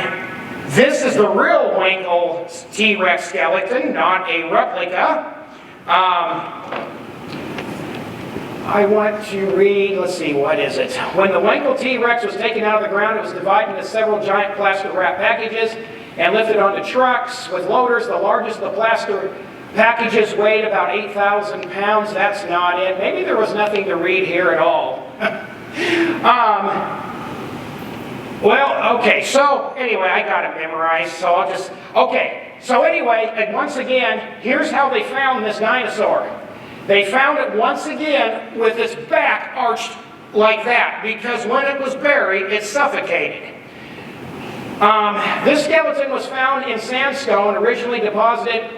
B: this is the real Wankel T-Rex skeleton, not a replica. I want to read, let's see, what is it? When the Wankel T-Rex was taken out of the ground, it was divided into several giant plaster wrap packages and lifted onto trucks with loaders. The largest of the plaster packages weighed about 8,000 pounds. That's not it. Maybe there was nothing to read here at all. Well, okay, so anyway, I got it memorized, so I'll just, okay. So anyway, and once again, here's how they found this dinosaur. They found it once again with its back arched like that, because when it was buried, it suffocated. This skeleton was found in sandstone, originally deposited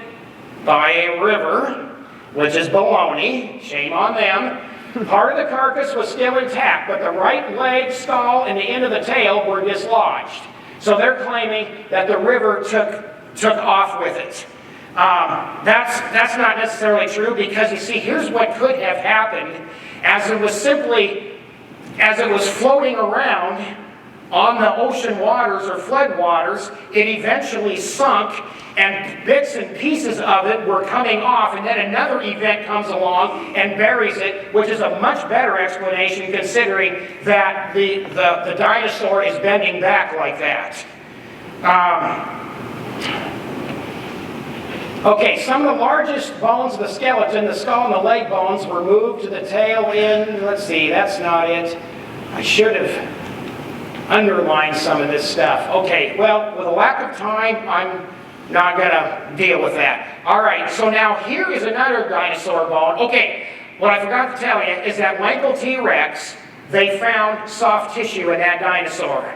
B: by a river, which is baloney. Shame on them. Part of the carcass was still intact, but the right leg, skull, and the end of the tail were dislodged. So they're claiming that the river took off with it. That's not necessarily true, because you see, here's what could have happened. As it was floating around on the ocean waters or flood waters, it eventually sunk, and bits and pieces of it were coming off, and then another event comes along and buries it, which is a much better explanation considering that the dinosaur is bending back like that. Okay, some of the largest bones of the skeleton, the skull and the leg bones, were moved to the tail in, let's see, that's not it. I should have underlined some of this stuff. Okay, well, with a lack of time, I'm not going to deal with that. All right, so now here is another dinosaur bone. Okay, what I forgot to tell you is that Wankel T-Rex, they found soft tissue in that dinosaur,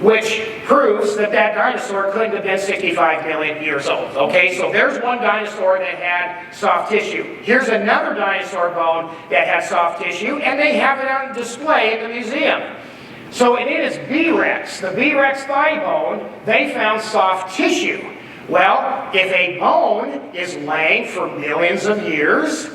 B: which proves that that dinosaur couldn't have been 65 million years old. Okay, so there's one dinosaur that had soft tissue. Here's another dinosaur bone that has soft tissue, and they have it on display at the museum. So it is B-Rex, the B-Rex thigh bone. They found soft tissue. Well, if a bone is laying for millions of years,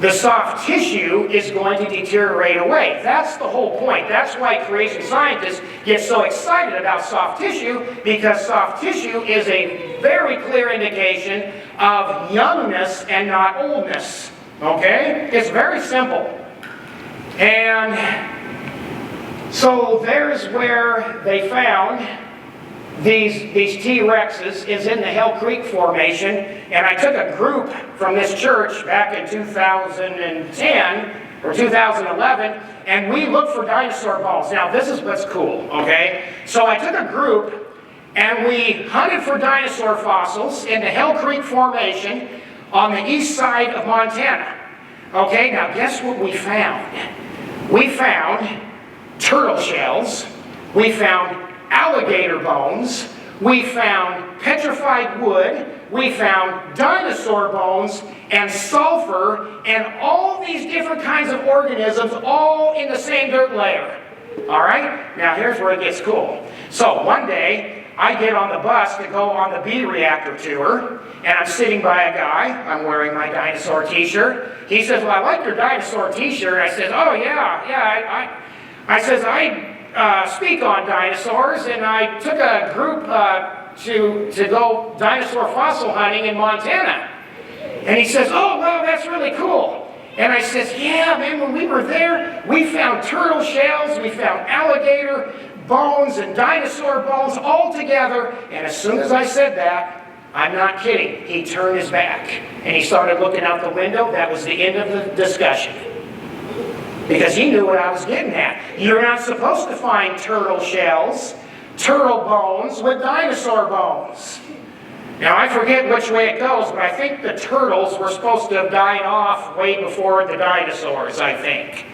B: the soft tissue is going to deteriorate away. That's the whole point. That's why creation scientists get so excited about soft tissue, because soft tissue is a very clear indication of youngness and not oldness. Okay? It's very simple. And so there's where they found these T-Rexes, is in the Hell Creek Formation, and I took a group from this church back in 2010 or 2011, and we looked for dinosaur bones. Now this is what's cool, okay? So I took a group and we hunted for dinosaur fossils in the Hell Creek Formation on the east side of Montana. Okay, now guess what we found? We found turtle shells, we found alligator bones, we found petrified wood, we found dinosaur bones and sulfur and all these different kinds of organisms all in the same dirt layer. Alright? Now here's where it gets cool. So one day I get on the bus to go on the bee reactor tour, and I'm sitting by a guy. I'm wearing my dinosaur t-shirt. He says, well, I like your dinosaur t-shirt. I said, oh yeah, I says, I speak on dinosaurs, and I took a group to go dinosaur fossil hunting in Montana. And he says, oh, wow, that's really cool. And I says, yeah, man, when we were there, we found turtle shells, we found alligator bones and dinosaur bones all together. And as soon as I said that, I'm not kidding, he turned his back and he started looking out the window. That was the end of the discussion. Because he knew what I was getting at. You're not supposed to find turtle shells, turtle bones with dinosaur bones. Now, I forget which way it goes, but I think the turtles were supposed to have died off way before the dinosaurs, I think.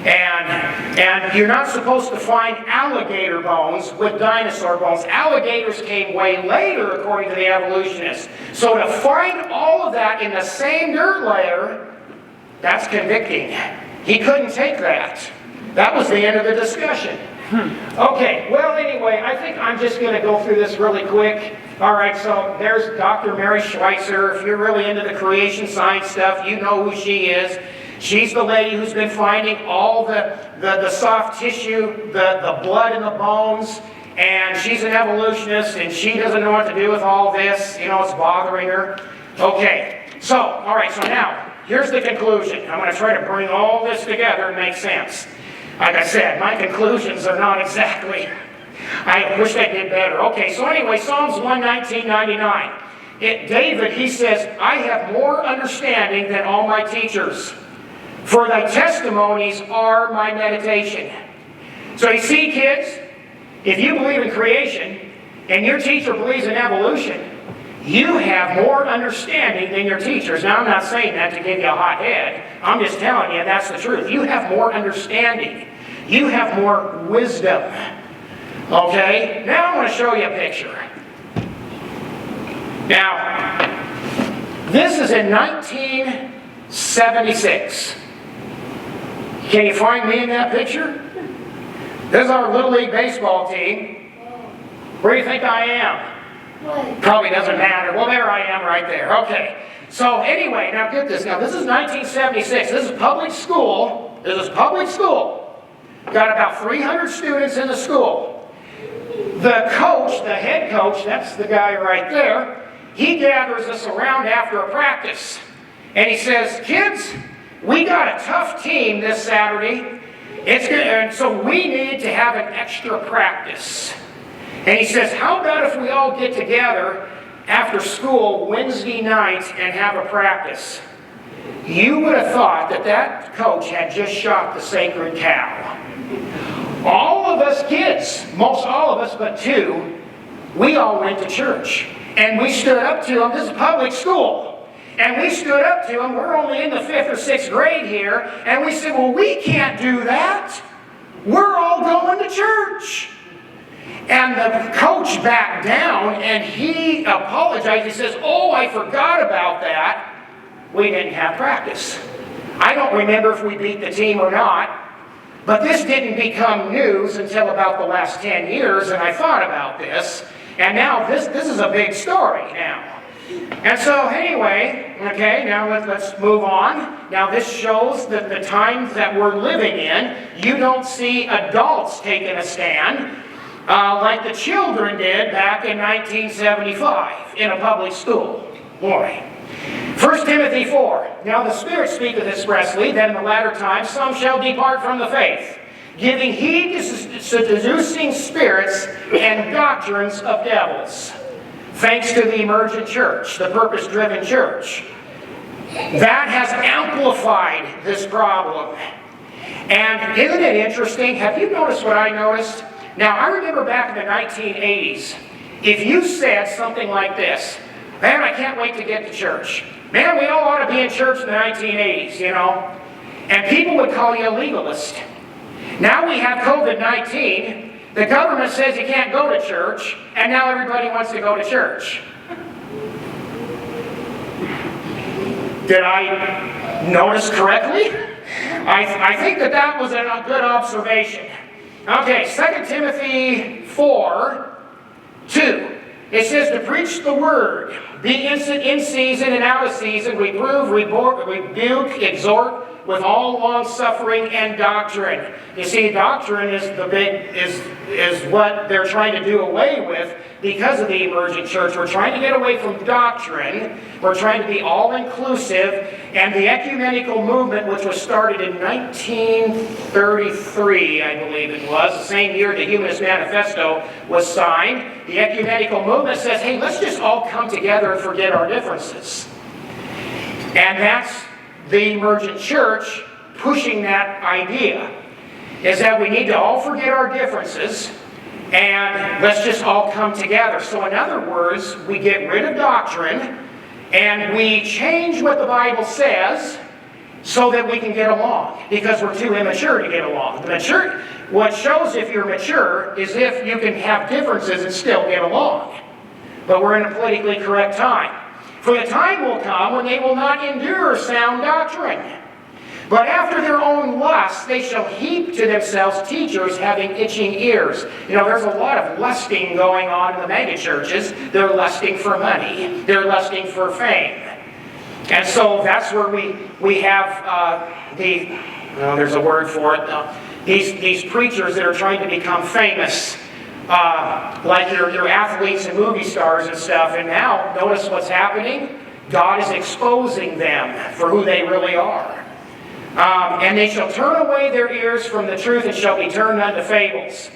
B: And you're not supposed to find alligator bones with dinosaur bones. Alligators came way later, according to the evolutionists. So to find all of that in the same dirt layer, that's convicting. He couldn't take that. That was the end of the discussion. Okay, well, anyway, I think I'm just going to go through this really quick. All right, so there's Dr. Mary Schweitzer. If you're really into the creation science stuff, you know who she is. She's the lady who's been finding all the soft tissue, the blood in the bones, and she's an evolutionist, and she doesn't know what to do with all this. You know, it's bothering her. Okay, so, all right, so now, here's the conclusion. I'm going to try to bring all this together and make sense. Like I said, my conclusions are not exactly, I wish I did better. Okay, so anyway, Psalms 119:99. David, he says, I have more understanding than all my teachers, for thy testimonies are my meditation. So you see, kids, if you believe in creation, and your teacher believes in evolution, you have more understanding than your teachers. Now, I'm not saying that to give you a hot head. I'm just telling you that's the truth. You have more understanding. You have more wisdom. Okay? Now I'm going to show you a picture. Now, this is in 1976. Can you find me in that picture? This is our Little League baseball team. Where do you think I am? Probably doesn't matter. Well, there I am right there. Okay. So anyway, now get this. Now, this is 1976. This is public school. This is public school. Got about 300 students in the school. The coach, the head coach, that's the guy right there, he gathers us around after a practice. And he says, kids, we got a tough team this Saturday. And so we need to have an extra practice. And he says, how about if we all get together after school Wednesday night and have a practice? You would have thought that that coach had just shot the sacred cow. All of us kids, most all of us but two, we all went to church. And we stood up to them. This is public school. And we stood up to them. We're only in the 5th or 6th grade here. And we said, well, we can't do that. We're all going to church. And the coach backed down and he apologized. He says, oh, I forgot about that. We didn't have practice. I don't remember if we beat the team or not. But this didn't become news until about the last 10 years, and I thought about this. And now this is a big story now. And so anyway, okay, now let's move on. Now this shows that the times that we're living in, you don't see adults taking a stand like the children did back in 1975 in a public school. Boy. 1 Timothy 4. Now the Spirit speaketh expressly that in the latter times some shall depart from the faith, giving heed to seducing spirits and doctrines of devils. Thanks to the emergent church, the purpose-driven church. That has amplified this problem. And isn't it interesting? Have you noticed what I noticed? Now, I remember back in the 1980s, if you said something like this, man, I can't wait to get to church. Man, we all ought to be in church in the 1980s, you know. And people would call you a legalist. Now we have COVID-19. The government says you can't go to church, and now everybody wants to go to church. Did I notice correctly? I think that was a good observation. Okay, 2 Timothy 4:2. It says to preach the word, be instant in season and out of season, reprove, rebuke, exhort with all long suffering and doctrine. You see, doctrine is what they're trying to do away with because of the emergent church. We're trying to get away from doctrine. We're trying to be all-inclusive. And the ecumenical movement, which was started in 1933, I believe it was, the same year the Humanist Manifesto was signed, the ecumenical movement says, hey, let's just all come together and forget our differences. And that's the emergent church pushing that idea, is that we need to all forget our differences and let's just all come together. So in other words, we get rid of doctrine, and we change what the Bible says so that we can get along, because we're too immature to get along. What shows if you're mature is if you can have differences and still get along. But we're in a politically correct time. For the time will come when they will not endure sound doctrine, but after their own lusts they shall heap to themselves teachers having itching ears. You know, there's a lot of lusting going on in the mega churches. They're lusting for money. They're lusting for fame. And so that's where we have there's a word for it, these preachers that are trying to become famous, like your athletes and movie stars and stuff. And now, notice what's happening. God is exposing them for who they really are. And they shall turn away their ears from the truth and shall be turned unto fables.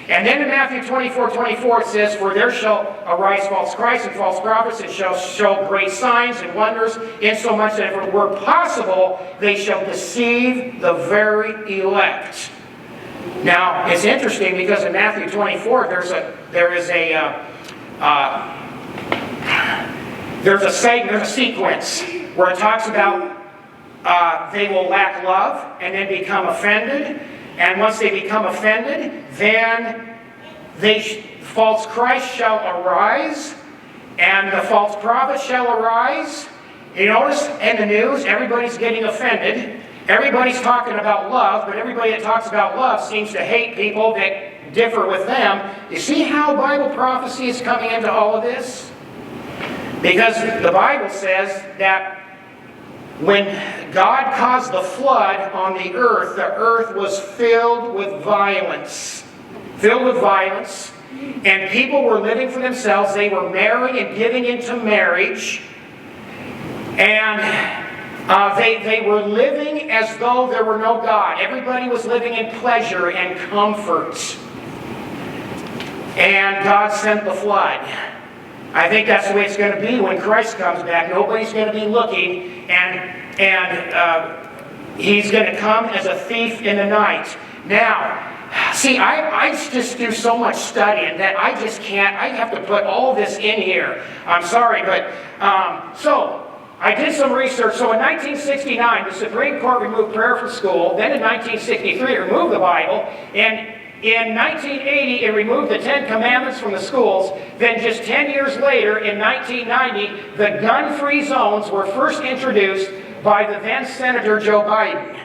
B: And then in Matthew 24:24 it says, for there shall arise false Christs and false prophets, and shall show great signs and wonders, insomuch that if it were possible, they shall deceive the very elect. Now, it's interesting because in Matthew 24 there's a sequence where it talks about they will lack love and then become offended. And once they become offended, then false Christ shall arise, and the false prophet shall arise. You notice in the news, everybody's getting offended. Everybody's talking about love, but everybody that talks about love seems to hate people that differ with them. You see how Bible prophecy is coming into all of this? Because the Bible says that when God caused the flood on the earth was filled with violence. Filled with violence. And people were living for themselves. They were marrying and giving into marriage. And they were living as though there were no God. Everybody was living in pleasure and comfort. And God sent the flood. I think that's the way it's going to be when Christ comes back. Nobody's going to be looking, and He's going to come as a thief in the night. Now, see, I just do so much studying that I just can't. I have to put all this in here. I'm sorry, but so I did some research. So in 1969, the Supreme Court removed prayer from school. Then in 1963, it removed the Bible. And in 1980, it removed the Ten Commandments from the schools. Then just 10 years later, in 1990, the gun-free zones were first introduced by the then Senator Joe Biden.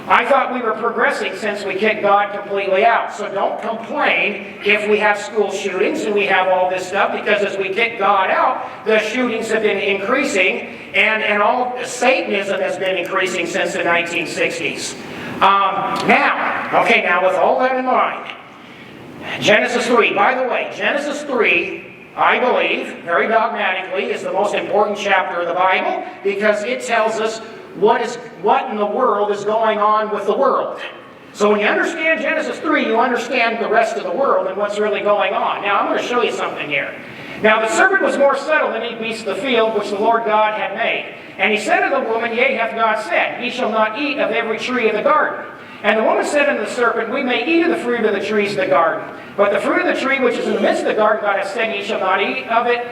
B: I thought we were progressing since we kicked God completely out. So don't complain if we have school shootings and we have all this stuff, because as we kick God out, the shootings have been increasing, and all Satanism has been increasing since the 1960s. Now, with all that in mind, Genesis 3. By the way, Genesis 3, I believe, very dogmatically, is the most important chapter of the Bible, because it tells us what in the world is going on with the world. So when you understand Genesis 3, you understand the rest of the world and what's really going on. Now, I'm going to show you something here. Now, the serpent was more subtle than any beast of the field which the Lord God had made. And he said to the woman, yea, hath God said, ye shall not eat of every tree of the garden. And the woman said unto the serpent, we may eat of the fruit of the trees of the garden. But the fruit of the tree which is in the midst of the garden, God hath said, ye shall not eat of it,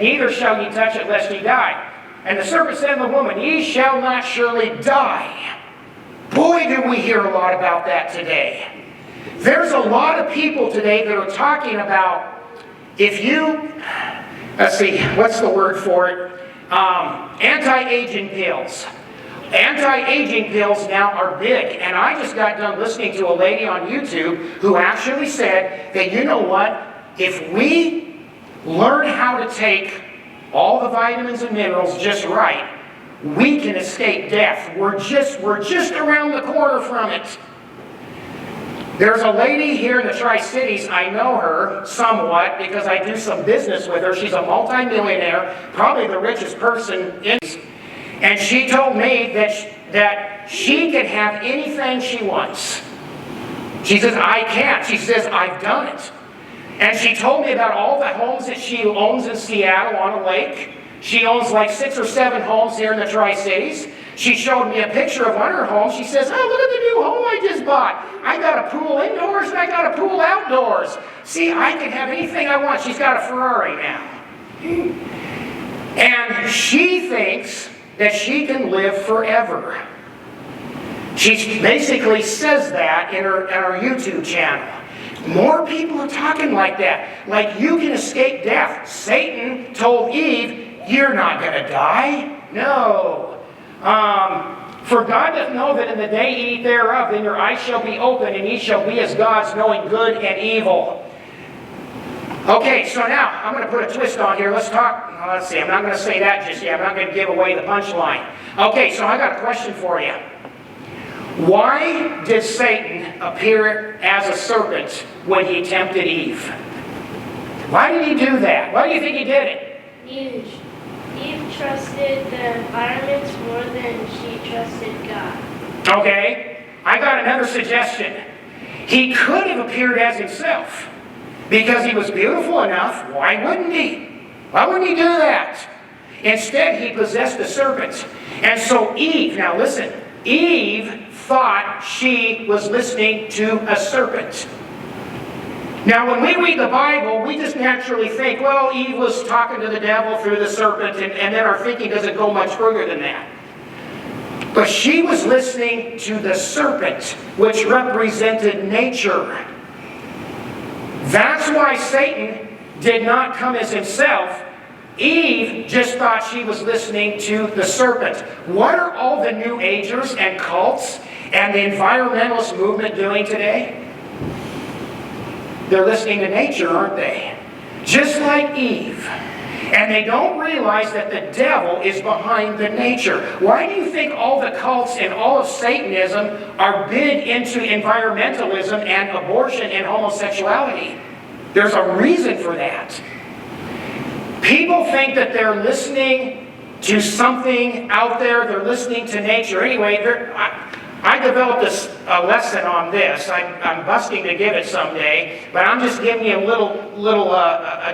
B: neither shall ye touch it, lest ye die. And the serpent said unto the woman, ye shall not surely die. Boy, do we hear a lot about that today. There's a lot of people today that are talking about, if you, let's see, what's the word for it? Anti-aging pills. Anti-aging pills now are big. And I just got done listening to a lady on YouTube who actually said that, you know what? If we learn how to take all the vitamins and minerals just right, we can escape death. We're just around the corner from it. There's a lady here in the Tri-Cities, I know her somewhat because I do some business with her. She's a multimillionaire, probably the richest person in. And she told me that she can have anything she wants. She says, I can't. She says, I've done it. And she told me about all the homes that she owns in Seattle on a lake. She owns like 6 or 7 homes here in the Tri-Cities. She showed me a picture of one of her homes. She says, oh, look at the new home I just bought. I got a pool indoors and I got a pool outdoors. See, I can have anything I want. She's got a Ferrari now. And she thinks that she can live forever. She basically says that in her YouTube channel. More people are talking like that. Like you can escape death. Satan told Eve, you're not going to die. No. For God doth know that in the day ye eat thereof, then your eyes shall be opened, and ye shall be as gods, knowing good and evil. Okay, so now, I'm going to put a twist on here. Let's talk. Let's see, I'm not going to say that just yet. I'm not going to give away the punchline. Okay, so I got a question for you. Why did Satan appear as a serpent when he tempted Eve? Why did he do that? Why do you think he did it?
E: Eve trusted the environment more than she trusted God.
B: Okay, I got another suggestion. He could have appeared as himself. Because he was beautiful enough, why wouldn't he? Why wouldn't he do that? Instead, he possessed the serpent. And so Eve, now listen, Eve thought she was listening to a serpent. Now, when we read the Bible, we just naturally think, well, Eve was talking to the devil through the serpent, and then our thinking doesn't go much further than that. But she was listening to the serpent, which represented nature. That's why Satan did not come as himself. Eve just thought she was listening to the serpent. What are all the New Agers and cults and the environmentalist movement doing today? They're listening to nature, aren't they? Just like Eve. And they don't realize that the devil is behind the nature. Why do you think all the cults and all of Satanism are big into environmentalism and abortion and homosexuality? There's a reason for that. People think that they're listening to something out there. They're listening to nature. Anyway, I developed a lesson on this. I'm busting to give it someday, but I'm just giving you a little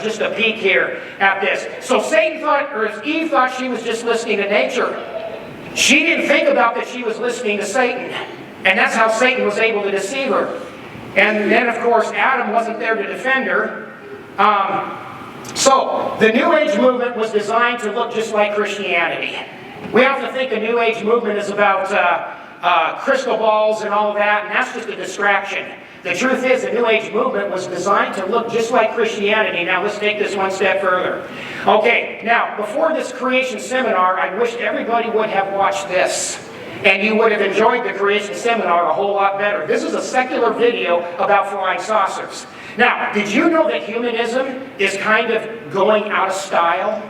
B: just a peek here at this. So Eve thought she was just listening to nature. She didn't think about that she was listening to Satan, and that's how Satan was able to deceive her. And then, of course, Adam wasn't there to defend her. So the New Age movement was designed to look just like Christianity. We often think the New Age movement is about crystal balls and all of that, and that's just a distraction. The truth is, the New Age movement was designed to look just like Christianity. Now, let's take this one step further. Okay, now, before this creation seminar, I wish everybody would have watched this. And you would have enjoyed the creation seminar a whole lot better. This is a secular video about flying saucers. Now, did you know that humanism is kind of going out of style?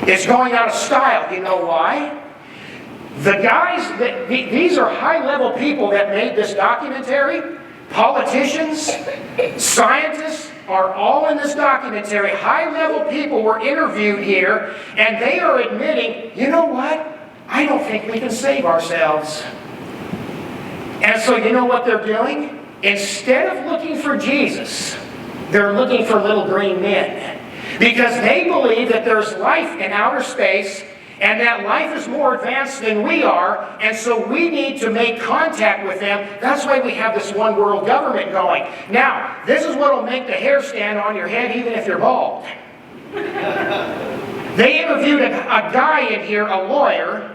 B: It's going out of style. You know why? The guys, these are high-level people that made this documentary. Politicians, scientists are all in this documentary. High-level people were interviewed here, and they are admitting, you know what? I don't think we can save ourselves. And so you know what they're doing? Instead of looking for Jesus, they're looking for little green men. Because they believe that there's life in outer space, and that life is more advanced than we are, and so we need to make contact with them. That's why we have this one world government going. Now, this is what will make the hair stand on your head even if you're bald. They interviewed a guy in here, a lawyer.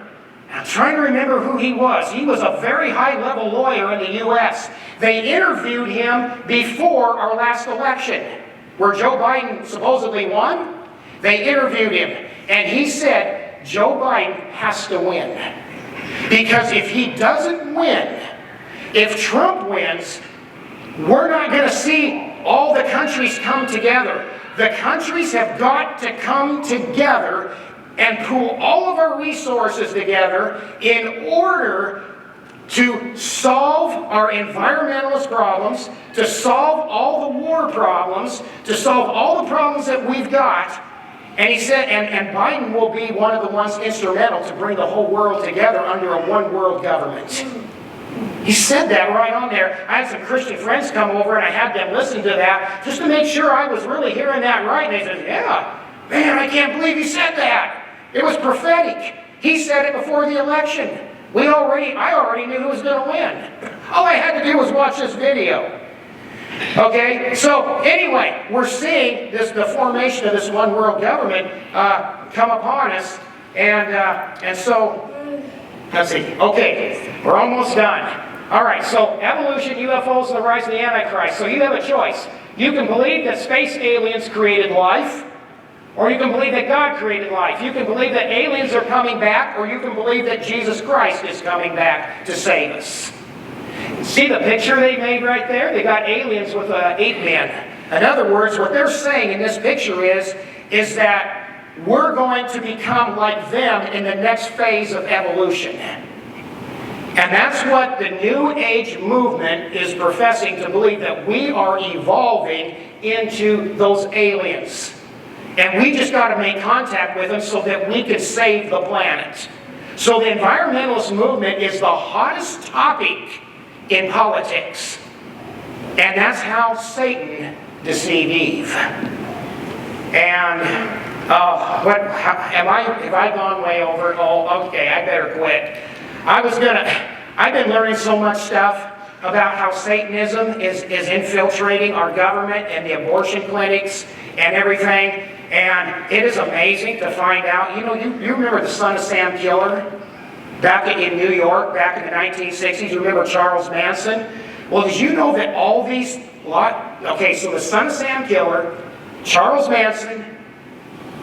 B: I'm trying to remember who he was. He was a very high-level lawyer in the U.S. They interviewed him before our last election, where Joe Biden supposedly won. They interviewed him, and he said, Joe Biden has to win. Because if he doesn't win, if Trump wins, we're not going to see all the countries come together. The countries have got to come together and pool all of our resources together in order to solve our environmentalist problems, to solve all the war problems, to solve all the problems that we've got. And he said, and Biden will be one of the ones instrumental to bring the whole world together under a one world government. He said that right on there. I had some Christian friends come over and I had them listen to that just to make sure I was really hearing that right. And they said, yeah, man, I can't believe he said that. It was prophetic. He said it before the election. I already knew who was going to win. All I had to do was watch this video. Okay, so anyway, we're seeing the formation of this one world government come upon us, and so, let's see, okay, we're almost done. All right, so evolution, UFOs, and the rise of the Antichrist. So you have a choice. You can believe that space aliens created life, or you can believe that God created life. You can believe that aliens are coming back, or you can believe that Jesus Christ is coming back to save us. See the picture they made right there? They got aliens with ape men. In other words, what they're saying in this picture is that we're going to become like them in the next phase of evolution. And that's what the New Age movement is professing to believe, that we are evolving into those aliens. And we just got to make contact with them so that we can save the planet. So the environmentalist movement is the hottest topic in politics. And that's how Satan deceived Eve. And, have I gone way over? Oh, okay, I better quit. I've been learning so much stuff about how Satanism is infiltrating our government and the abortion clinics and everything. And it is amazing to find out. You know, you remember the Son of Sam killer back in New York, back in the 1960s? You remember Charles Manson? Well, did you know that all these... Okay, so the Son of Sam killer, Charles Manson,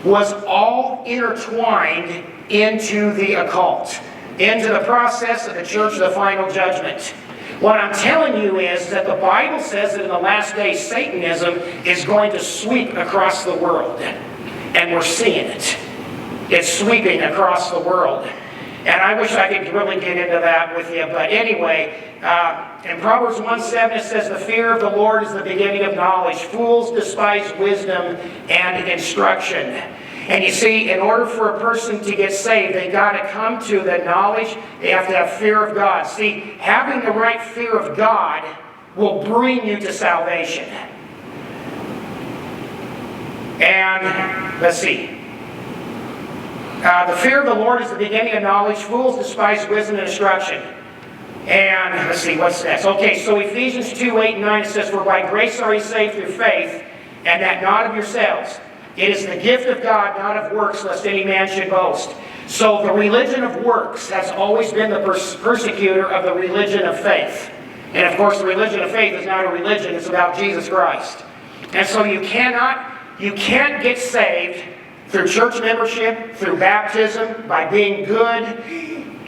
B: was all intertwined into the occult, into the process of the Church of the Final Judgment. What I'm telling you is that the Bible says that in the last days, Satanism is going to sweep across the world. And we're seeing it. It's sweeping across the world. And I wish I could really get into that with you. But anyway, in Proverbs 1:7 it says, the fear of the Lord is the beginning of knowledge. Fools despise wisdom and instruction. And you see, in order for a person to get saved, they got to come to the knowledge. They have to have fear of God. See, having the right fear of God will bring you to salvation. And let's see. The fear of the Lord is the beginning of knowledge. Fools despise wisdom and instruction. And let's see, what's next? Okay, so Ephesians 2:8-9, it says, for by grace are ye saved through faith, and that not of yourselves. It is the gift of God, not of works, lest any man should boast. So the religion of works has always been the persecutor of the religion of faith. And of course, the religion of faith is not a religion, it's about Jesus Christ. And so you can't get saved through church membership, through baptism, by being good,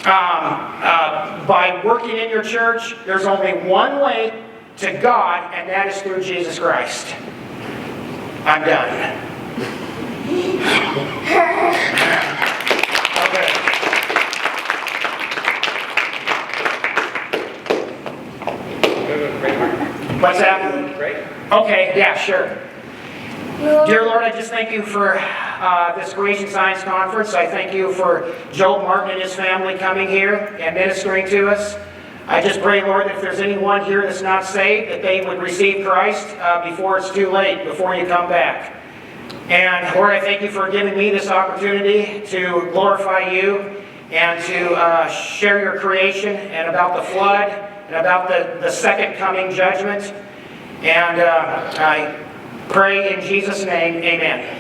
B: by working in your church. There's only one way to God, and that is through Jesus Christ. I'm done. Okay. What's that? Okay, yeah, sure. Dear Lord, I just thank you for this Creation Science Conference. I thank you for Joe Martin and his family coming here and ministering to us. I just pray, Lord, that if there's anyone here that's not saved, that they would receive Christ before it's too late, before you come back. And Lord, I thank you for giving me this opportunity to glorify you and to share your creation and about the flood and about the second coming judgment. And I pray in Jesus' name, amen.